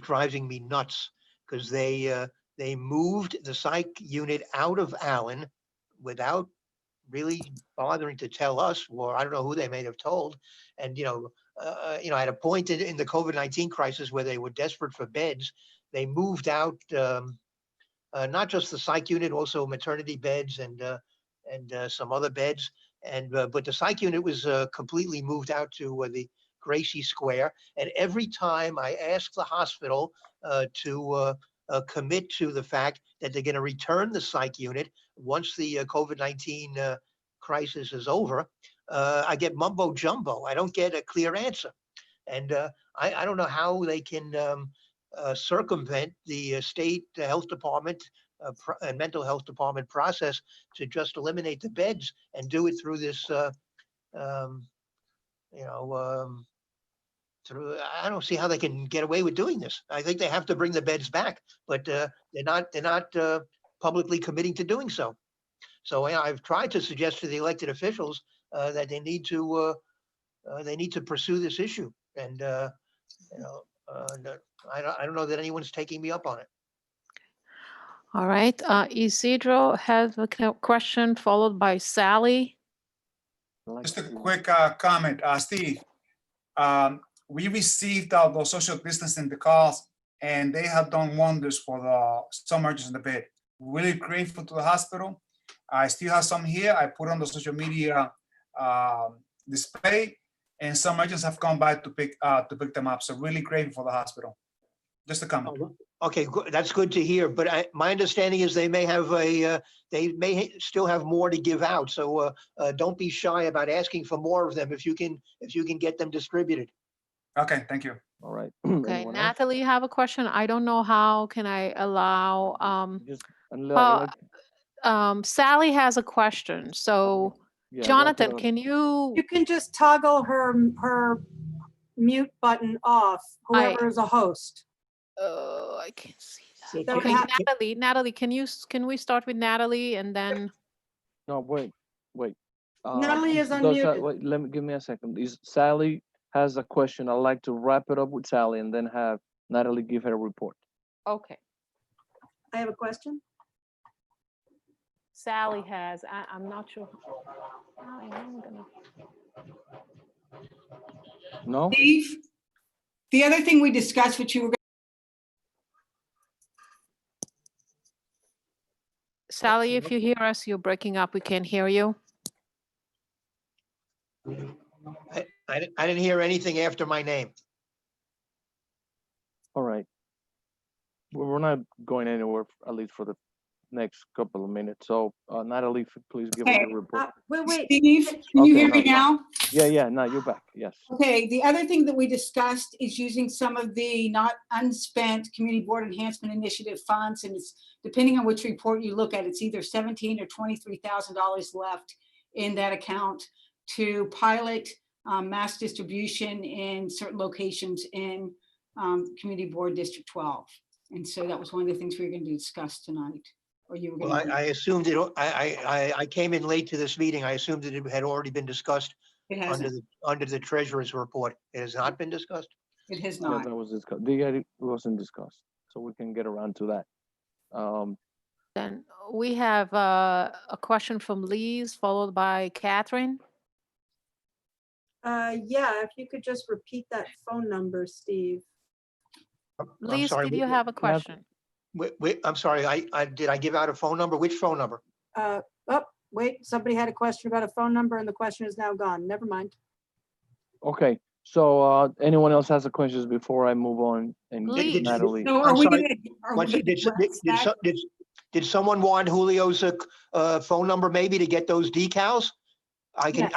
driving me nuts because they moved the psych unit out of Allen without really bothering to tell us, or I don't know who they may have told. And at a point in the COVID-19 crisis where they were desperate for beds, they moved out not just the psych unit, also maternity beds and some other beds. But the psych unit was completely moved out to the Gracie Square. And every time I ask the hospital to commit to the fact that they're going to return the psych unit once the COVID-19 crisis is over, I get mumbo jumbo. I don't get a clear answer. And I don't know how they can circumvent the state health department and mental health department process to just eliminate the beds and do it through this, I don't see how they can get away with doing this. I think they have to bring the beds back, but they're not publicly committing to doing so. So I've tried to suggest to the elected officials that they need to pursue this issue, and I don't know that anyone's taking me up on it. All right. Isidro has a question followed by Sally. Just a quick comment, Steve. We received those social distancing decals, and they have done wonders for the some emergencies in the bed. Really grateful to the hospital. I still have some here. I put on the social media display, and some agents have come by to pick them up. So really grateful for the hospital. Just a comment. Okay, that's good to hear. But my understanding is they may still have more to give out. So don't be shy about asking for more of them if you can get them distributed. Okay, thank you. All right. Okay, Anyone else? Natalie, have a question. I don't know how can I allow, Sally has a question. So Yeah, Jonathan, wrap it up. can you, You can just toggle her mute button off, whoever is a host. I can't see that. So Okay, ha- Natalie, can we start with Natalie and then, No, wait. Natalie is unmuted. unmuted. Give me a second. Sally has a question. I'd like to wrap it up with Sally and then have Natalie give her report. okay, I have a question. Sally has, I'm not sure. I am gonna. No? Steve, the other thing we discussed, which you were Sally, if you hear us, you're breaking up. We can't hear you. I didn't hear anything after my name. All right. We're not going anywhere, at least for the next couple of minutes. So Natalie, please give us Okay. your report. Wait. Steve, can you Okay, hear no, me now? Yeah, now you're back. Yes. Okay, the other thing that we discussed is using some of the not unspent Community Board Enhancement Initiative funds, and it's depending on which report you look at, it's either $17,000 or $23,000 left in that account to pilot mass distribution in certain locations in Community Board District 12. And so that was one of the things we were going to discuss tonight. Or you were Well, going to. I assumed it. I came in late to this meeting. I assumed that it had already been discussed It hasn't. under the treasurer's report. It has not been discussed. It has Yeah, not. that was discussed. It wasn't discussed. So we can get around to that. Then we have a question from Lise, followed by Catherine. Yeah, if you could just repeat that phone number, Steve. I'm Lise, sorry, did you have a question? I'm sorry. Did I give out a phone number? Which phone number? Oh, wait, somebody had a question about a phone number and the question is now gone. Never mind. Okay. So anyone else has a questions before I move on and get Natalie? So I'm are we sorry. gonna, Did someone want Julio's phone number maybe to get those decals? I can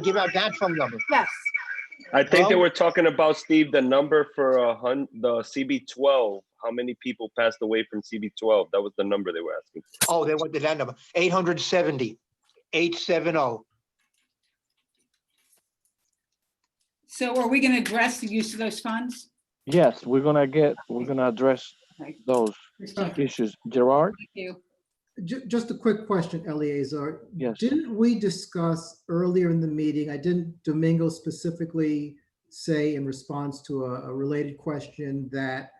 give out that phone number. Yes. I think they were talking about, Steve, the number for the CB12. How many people passed away from CB12? That was the number they were asking. Oh, they wanted that number. 870-870. so are we gonna address the use of those funds? Yes, we're gonna address those issues. Gerard? Thank you. Just a quick question, Eleazar. Yes. Didn't we discuss earlier in the meeting, didn't Domingo specifically say in response to a related question that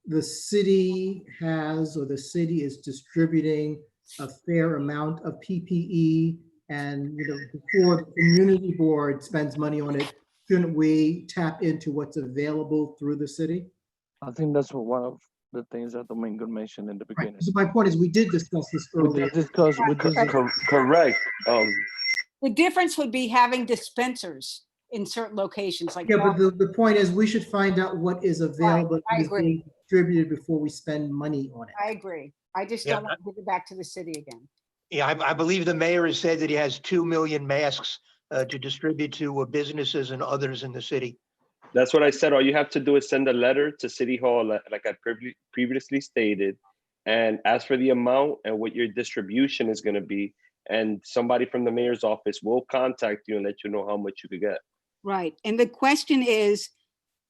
the city has, or the city is distributing a fair amount of PPE, and before the community board spends money on it, shouldn't we tap into what's available through the city? I think that's one of the things that Domingo mentioned in the beginning. So my point is, we did discuss this earlier. Correct. The difference would be having dispensers in certain locations like. Yeah, but the point is, we should find out what is available, I and is agree. being distributed before we spend money on it. I agree. I just Yeah, don't want to give it back to the city again. Yeah, I believe the mayor has said that he has 2 million masks to distribute to businesses and others in the city. That's what I said. All you have to do is send a letter to City Hall, like I previously stated, and ask for the amount and what your distribution is going to be. And somebody from the mayor's office will contact you and let you know how much you could get. Right. And the question is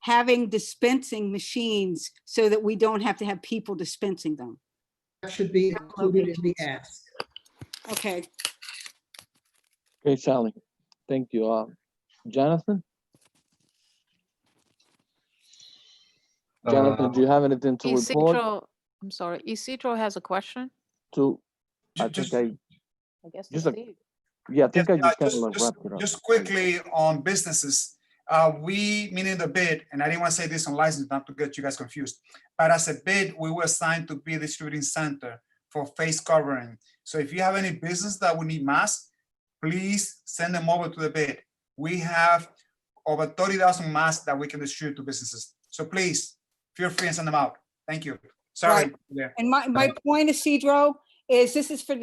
having dispensing machines so that we don't have to have people dispensing them. That should be included in the ask. Okay. Okay, Sally. Thank you. Jonathan? Jonathan, do you have anything to report? Isidro, I'm sorry, Isidro has a question. Just I guess to just a- Steve. Yeah, I think I just kind just, of just, wrapped it up. just quickly on businesses, we, meaning the bid, and I didn't want to say this on license, not to get you guys confused, but as a bid, we were assigned to be a distributing center for face covering. So if you have any business that would need masks, please send them over to the bid. We have over 30,000 masks that we can distribute to businesses. So please feel free and send them out. Thank you. Sorry. Right. Yeah. And my point, Isidro, is this is for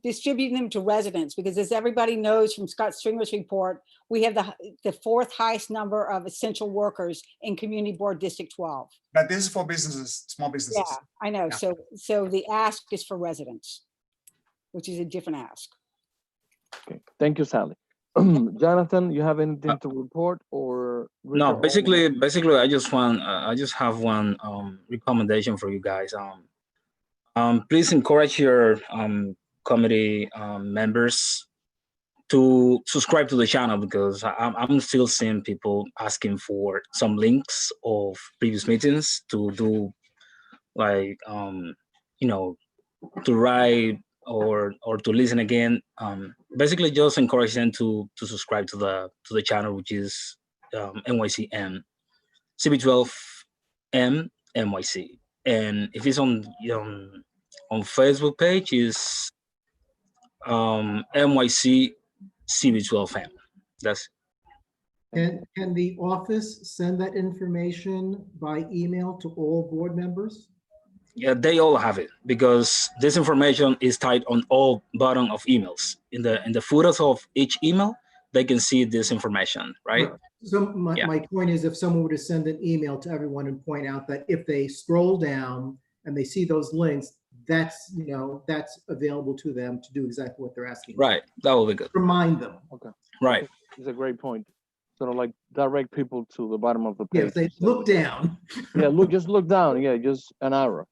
distributing them to residents, because as everybody knows from Scott Stringer's report, we have the fourth highest number of essential workers in Community Board District 12. But this is for businesses, small businesses. Yeah, I know. Yeah. So the ask is for residents, which is a different ask. Okay, thank you, Sally. Jonathan, you have anything to report or? No, Richard Allman? basically, I just have one recommendation for you guys. Please encourage your committee members to subscribe to the channel, because I'm still seeing people asking for some links of previous meetings to do, like you know, to write or to listen again. Basically, just encourage them to subscribe to the channel, which is NYCM CB12M NYC, and if it's on Facebook page is NYC CB12M. That's Can the office send that information by email to all board members? yeah, they all have it, because this information is tied on all bottom of emails. In the footers of each email, they can see this information, right? So my point is, if someone were to send an email to everyone and point out that if they scroll down and they see those links, that's available to them to do exactly what they're asking. Right, that will be good. Remind them. Okay. Right. It's a great point. Sort of like direct people to the bottom of the Yeah, page. if they look down. Yeah, just look down. Yeah, just an arrow.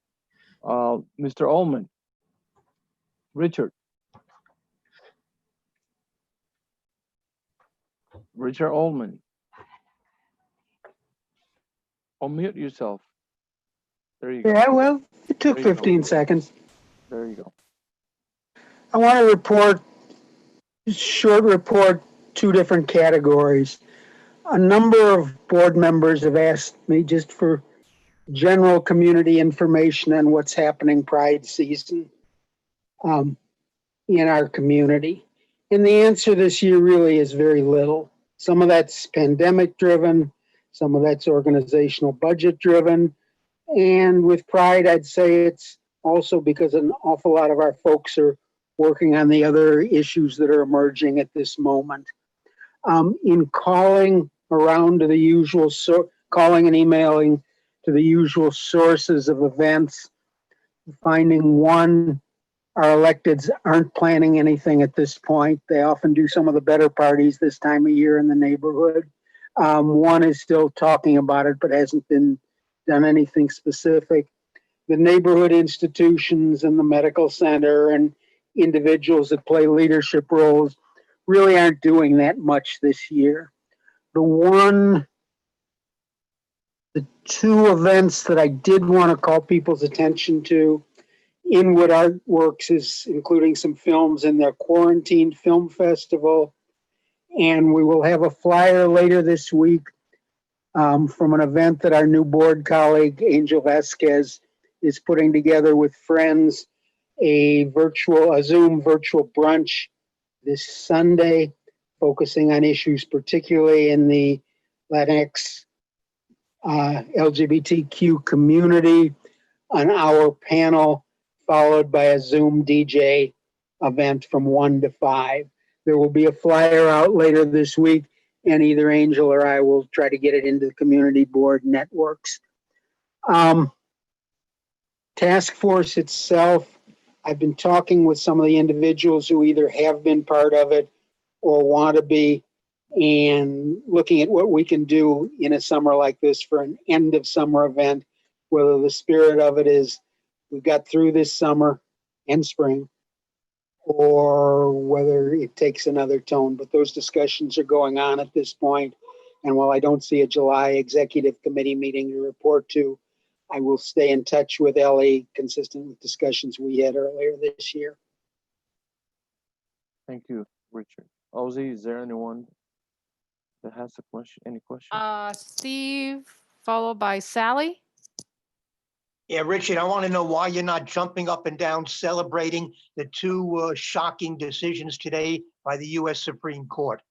Mr. Ullman. Richard. Richard Ullman. Unmute yourself. There you go. Yeah, well, it took There you go. 15 seconds. There you go. I want to report, short report, two different categories. A number of board members have asked me just for general community information on what's happening Pride season in our community. And the answer this year really is very little. Some of that's pandemic driven, some of that's organizational budget driven. And with Pride, I'd say it's also because an awful lot of our folks are working on the other issues that are emerging at this moment. In calling around to the usual, calling and emailing to the usual sources of events, finding one, our electeds aren't planning anything at this point. They often do some of the better parties this time of year in the neighborhood. One is still talking about it, but hasn't been done anything specific. The neighborhood institutions and the medical center and individuals that play leadership roles really aren't doing that much this year. The two events that I did want to call people's attention to, Inwood Artworks is including some films in their Quarantine Film Festival. And we will have a flyer later this week from an event that our new board colleague, Angel Vasquez, is putting together with friends, a Zoom virtual brunch this Sunday, focusing on issues particularly in the Latinx LGBTQ community, an hour panel followed by a Zoom DJ event from 1 to 5. There will be a flyer out later this week, and either Angel or I will try to get it into the community board networks. Task force itself, I've been talking with some of the individuals who either have been part of it or want to be, and looking at what we can do in a summer like this for an end of summer event, whether the spirit of it is we got through this summer and spring, or whether it takes another tone. But those discussions are going on at this point. And while I don't see a July executive committee meeting to report to, I will stay in touch with Ellie, consistent with discussions we had earlier this year. Thank you, Richard. Ozzy, is there anyone that has a question? Any question? Steve, followed by Sally. Yeah, Richard, I want to know why you're not jumping up and down celebrating the two shocking decisions today by the U.S. Supreme Court.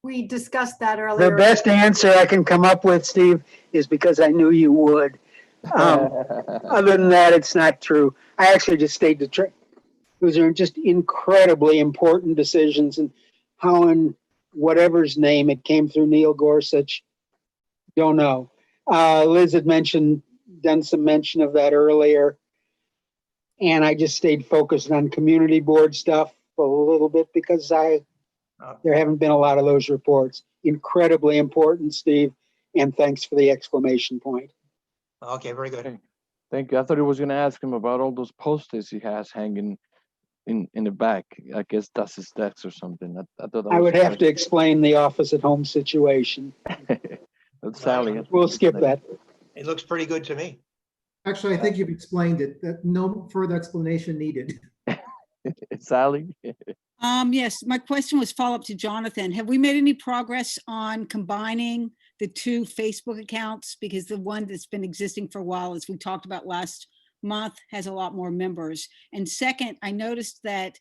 We discussed that The earlier. best answer I can come up with, Steve, is because I knew you would. Other than that, it's not true. I actually just stayed to train. Those are just incredibly important decisions, and how in whatever's name it came through Neil Gorsuch, don't know. Liz had done some mention of that earlier, and I just stayed focused on community board stuff a little bit because there haven't been a lot of those reports. Incredibly important, Steve, and thanks for the exclamation point. Okay, very good. Okay, thank you. I thought he was going to ask him about all those posters he has hanging in the back. I guess that's his desk or something. I thought that I was would a have to explain the office at home situation. That's Sally. We'll skip that. It looks pretty good to me. Actually, I think you've explained it, that no further explanation needed. Sally. Yes, my question was follow up to Jonathan. Have we made any progress on combining the two Facebook accounts? Because the one that's been existing for a while, as we talked about last month, has a lot more members. And second, I noticed that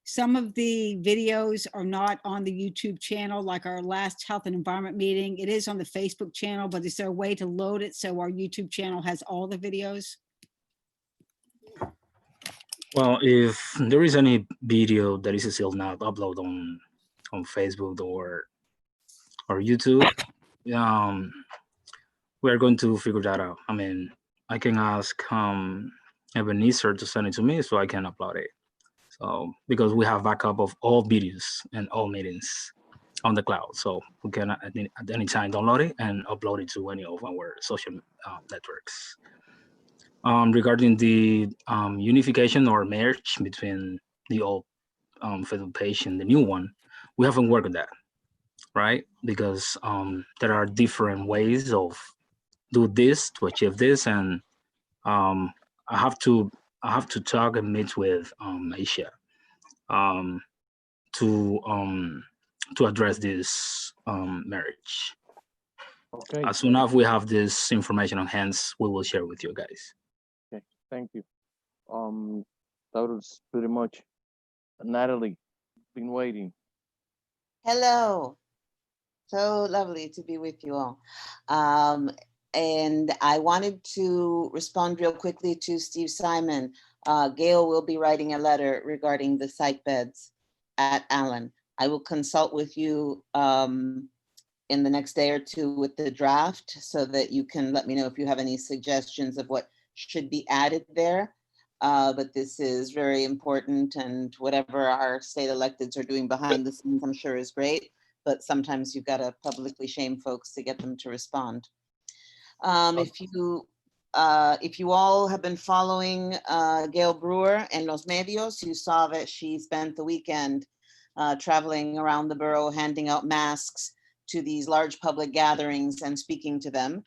some of the videos are not on the YouTube channel, like our last health and environment meeting. It is on the Facebook channel, but is there a way to load it so our YouTube channel has all the videos? Well, if there is any video that is still not uploaded on Facebook or YouTube, we are going to figure that out. I mean, I can ask Ebenezer to send it to me so I can upload it. So because we have backup of all videos and all meetings on the cloud, so we can at any time download it and upload it to any of our social networks. Regarding the unification or merge between the old Facebook page and the new one, we haven't worked on that, right? Because there are different ways of do this to achieve this, and I have to talk and meet with Asia to address this marriage. Okay. As soon as we have this information on hand, we will share with you guys. Okay, thank you. That was pretty much Natalie. Been waiting. Hello. So lovely to be with you all. And I wanted to respond real quickly to Steve Simon. Gail will be writing a letter regarding the site beds at Allen. I will consult with you in the next day or two with the draft so that you can let me know if you have any suggestions of what should be added there. But this is very important, and whatever our state electeds are doing behind the scenes, I'm sure is great, but sometimes you've got to publicly shame folks to get them to respond. If you all have been following Gail Brewer and Los Medios, you saw that she spent the weekend traveling around the borough, handing out masks to these large public gatherings and speaking to them.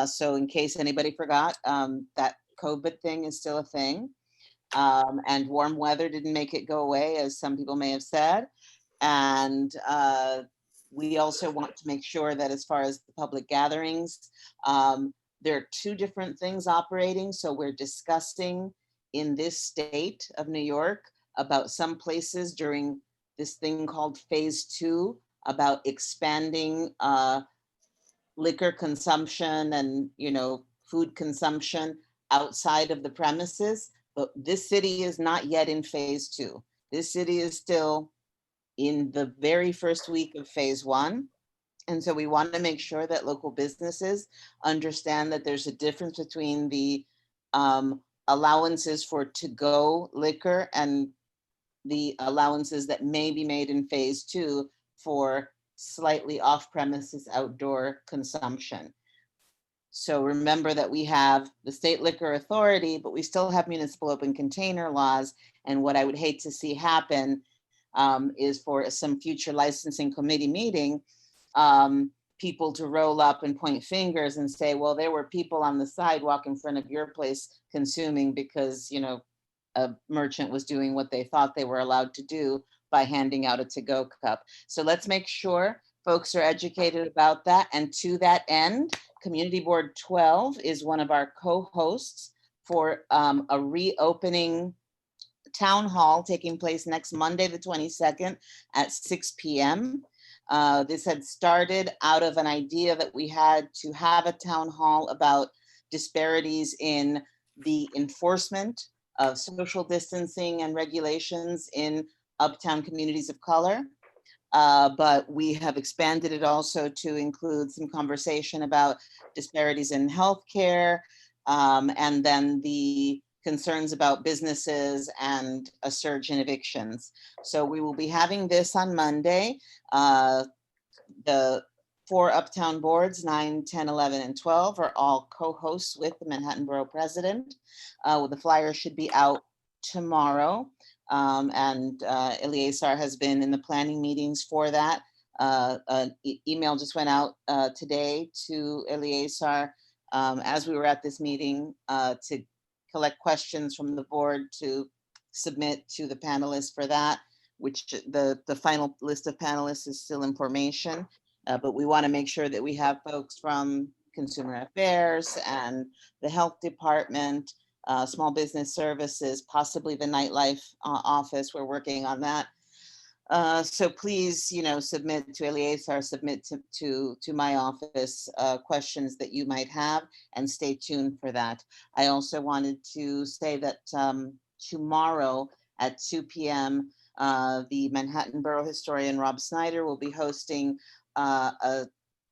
So in case anybody forgot, that COVID thing is still a thing. And warm weather didn't make it go away, as some people may have said. And we also want to make sure that as far as the public gatherings, there are two different things operating. So we're discussing in this state of New York about some places during this thing called phase 2 about expanding liquor consumption and, food consumption outside of the premises. But this city is not yet in phase 2. This city is still in the very first week of phase 1. And so we want to make sure that local businesses understand that there's a difference between the allowances for to-go liquor and the allowances that may be made in phase 2 for slightly off-premises outdoor consumption. So remember that we have the state liquor authority, but we still have municipal open container laws. And what I would hate to see happen is for some future licensing committee meeting, people to roll up and point fingers and say, well, there were people on the sidewalk in front of your place consuming because, a merchant was doing what they thought they were allowed to do by handing out a to-go cup. So let's make sure folks are educated about that. And to that end, Community Board 12 is one of our co-hosts for a reopening town hall taking place next Monday, the 22nd at 6 p.m. This had started out of an idea that we had to have a town hall about disparities in the enforcement of social distancing and regulations in uptown communities of color. But we have expanded it also to include some conversation about disparities in healthcare, and then the concerns about businesses and a surge in evictions. So we will be having this on Monday. The 4 uptown boards, 9, 10, 11, and 12 are all co-hosts with the Manhattan Borough President. The flyer should be out tomorrow. And Eleazar has been in the planning meetings for that. An email just went out today to Eleazar as we were at this meeting to collect questions from the board to submit to the panelists for that, which the final list of panelists is still information. But we want to make sure that we have folks from Consumer Affairs and the Health Department, Small Business Services, possibly the Nightlife Office. We're working on that. So please, submit to Eleazar, submit to my office questions that you might have, and stay tuned for that. I also wanted to say that tomorrow at 2 p.m., the Manhattan Borough historian Rob Snyder will be hosting a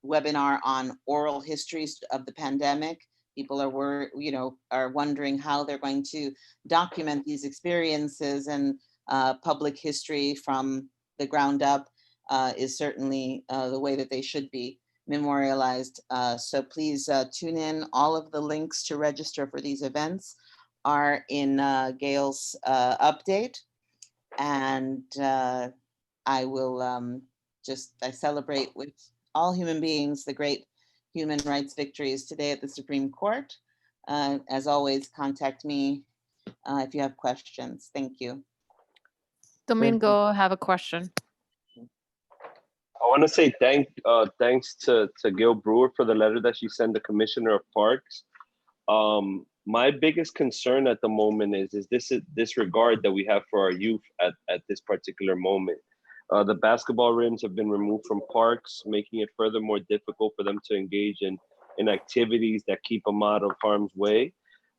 webinar on oral histories of the pandemic. People are wondering how they're going to document these experiences, and public history from the ground up is certainly the way that they should be memorialized. So please tune in. All of the links to register for these events are in Gail's update. And I will I celebrate with all human beings the great human rights victories today at the Supreme Court. As always, contact me if you have questions. Thank you. Domingo, have a question. I want to say thanks to Gail Brewer for the letter that she sent the Commissioner of Parks. My biggest concern at the moment is this disregard that we have for our youth at this particular moment. The basketball rims have been removed from parks, making it furthermore difficult for them to engage in activities that keep them out of harm's way.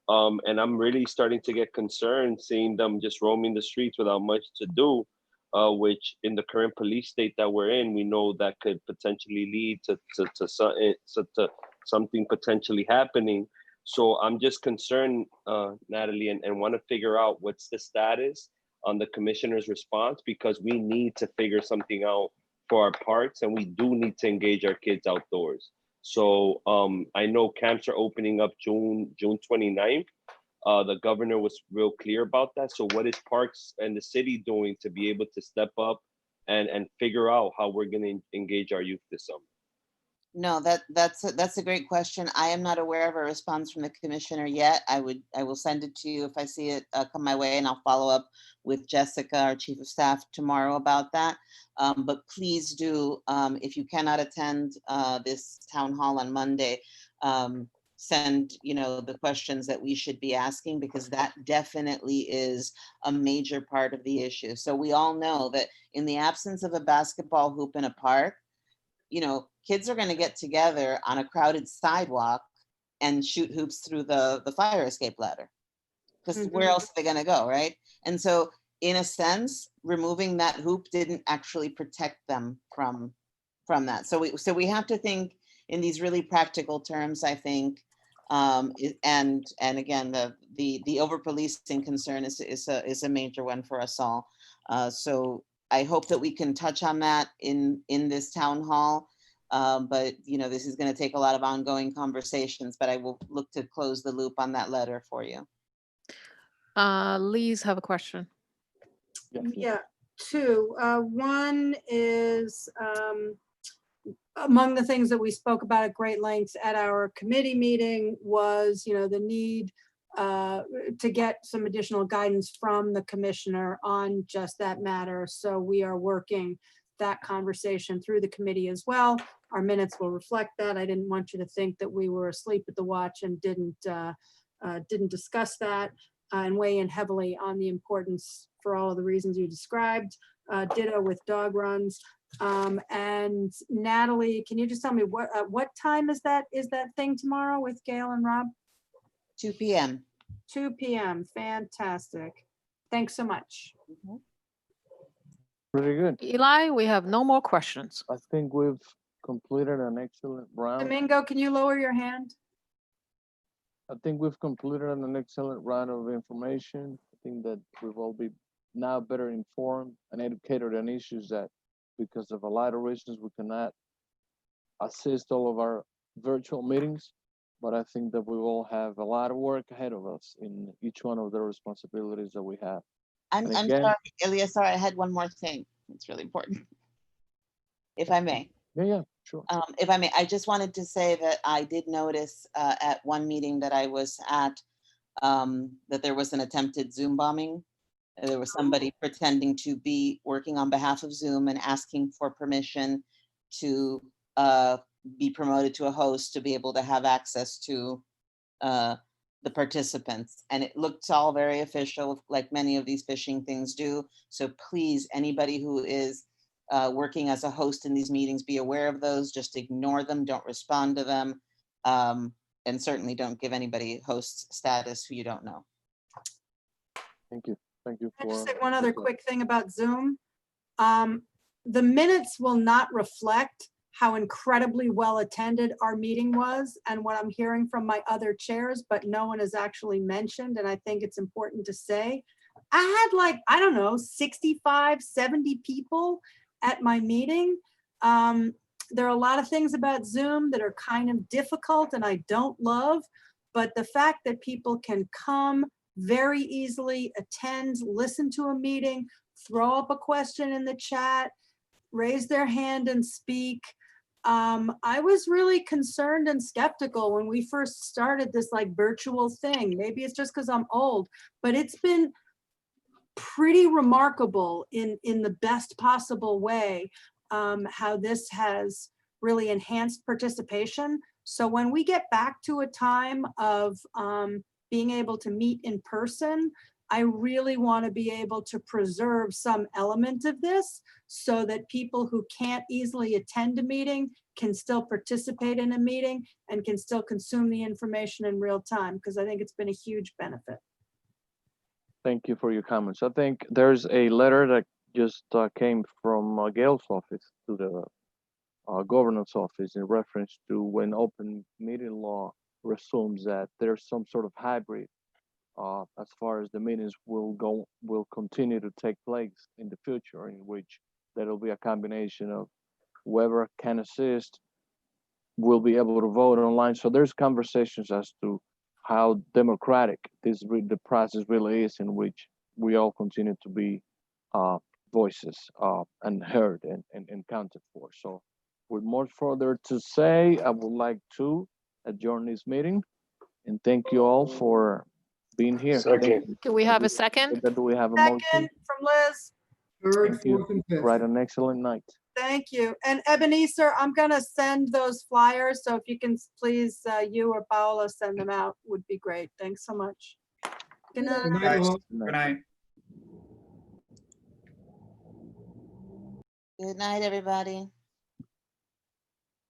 And I'm really starting to get concerned seeing them just roaming the streets without much to do, which in the current police state that we're in, we know that could potentially lead to something potentially happening. So I'm just concerned, Natalie, and want to figure out what's the status on the commissioner's response, because we need to figure something out for our parks, and we do need to engage our kids outdoors. So I know camps are opening up June 29th. The governor was real clear about that. So what is parks and the city doing to be able to step up and figure out how we're going to engage our youth this summer? No, that's a great question. I am not aware of a response from the commissioner yet. I will send it to you if I see it come my way, and I'll follow up with Jessica, our chief of staff, tomorrow about that. But please do, if you cannot attend this town hall on Monday, send the questions that we should be asking, because that definitely is a major part of the issue. So we all know that in the absence of a basketball hoop in a park, kids are going to get together on a crowded sidewalk and shoot hoops through the fire escape ladder, because where else are they going to go, right? And so in a sense, removing that hoop didn't actually protect them from that. So we have to think in these really practical terms, I think. And again, the over policing concern is a major one for us all. So I hope that we can touch on that in this town hall. But this is going to take a lot of ongoing conversations, but I will look to close the loop on that letter for you. Lise have a question. Yeah, two. One is among the things that we spoke about at great lengths at our committee meeting was, the need to get some additional guidance from the commissioner on just that matter. So we are working that conversation through the committee as well. Our minutes will reflect that. I didn't want you to think that we were asleep at the watch and didn't didn't discuss that and weigh in heavily on the importance for all of the reasons you described. Ditto with dog runs. And Natalie, can you just tell me what time is that thing tomorrow with Gail and Rob? 2 p.m. 2 p.m. Fantastic. Thanks so much. Pretty good. Eli, we have no more questions. I think we've completed an excellent round. Domingo, can you lower your hand? I think we've completed an excellent round of information. I think that we've all been now better informed and educated on issues that, because of a lot of reasons, we cannot assist all of our virtual meetings. But I think that we all have a lot of work ahead of us in each one of the responsibilities that we have. I'm again- sorry, Ilya, sorry, I had one more thing. It's really important. If I may. Yeah, sure. If I may, I just wanted to say that I did notice at one meeting that I was at that there was an attempted Zoom bombing. There was somebody pretending to be working on behalf of Zoom and asking for permission to be promoted to a host to be able to have access to the participants. And it looks all very official, like many of these phishing things do. So please, anybody who is working as a host in these meetings, be aware of those. Just ignore them, don't respond to them, and certainly don't give anybody host status who you don't know. Thank you. Thank you Can I just for say one other quick thing about Zoom? The minutes will not reflect how incredibly well attended our meeting was and what I'm hearing from my other chairs, but no one has actually mentioned, and I think it's important to say. I had like, I don't know, 65, 70 people at my meeting. There are a lot of things about Zoom that are kind of difficult and I don't love, but the fact that people can come very easily, attend, listen to a meeting, throw up a question in the chat, raise their hand and speak. I was really concerned and skeptical when we first started this like virtual thing. Maybe it's just because I'm old, but it's been pretty remarkable in the best possible way how this has really enhanced participation. So when we get back to a time of being able to meet in person, I really want to be able to preserve some element of this so that people who can't easily attend a meeting can still participate in a meeting and can still consume the information in real time, because I think it's been a huge benefit. Thank you for your comments. I think there's a letter that just came from Gail's office to the governor's office in reference to when open meeting law resumes that there's some sort of hybrid as far as the meetings will continue to take place in the future, in which there'll be a combination of whoever can assist will be able to vote online. So there's conversations as to how democratic the process really is, in which we all continue to be voices and heard and counted for. So with more further to say, I would like to adjourn this meeting and thank you all for being here. Can we have a second? Do we have a motion? Second from Liz. Third, Thank you. fourth, and fifth. Right, an excellent night. Thank you. And Ebenezer, I'm gonna send those flyers. So if you can please, you or Paola send them out would be great. Thanks so much. Good night. Good night, Guys, all. good night. Good night, everybody.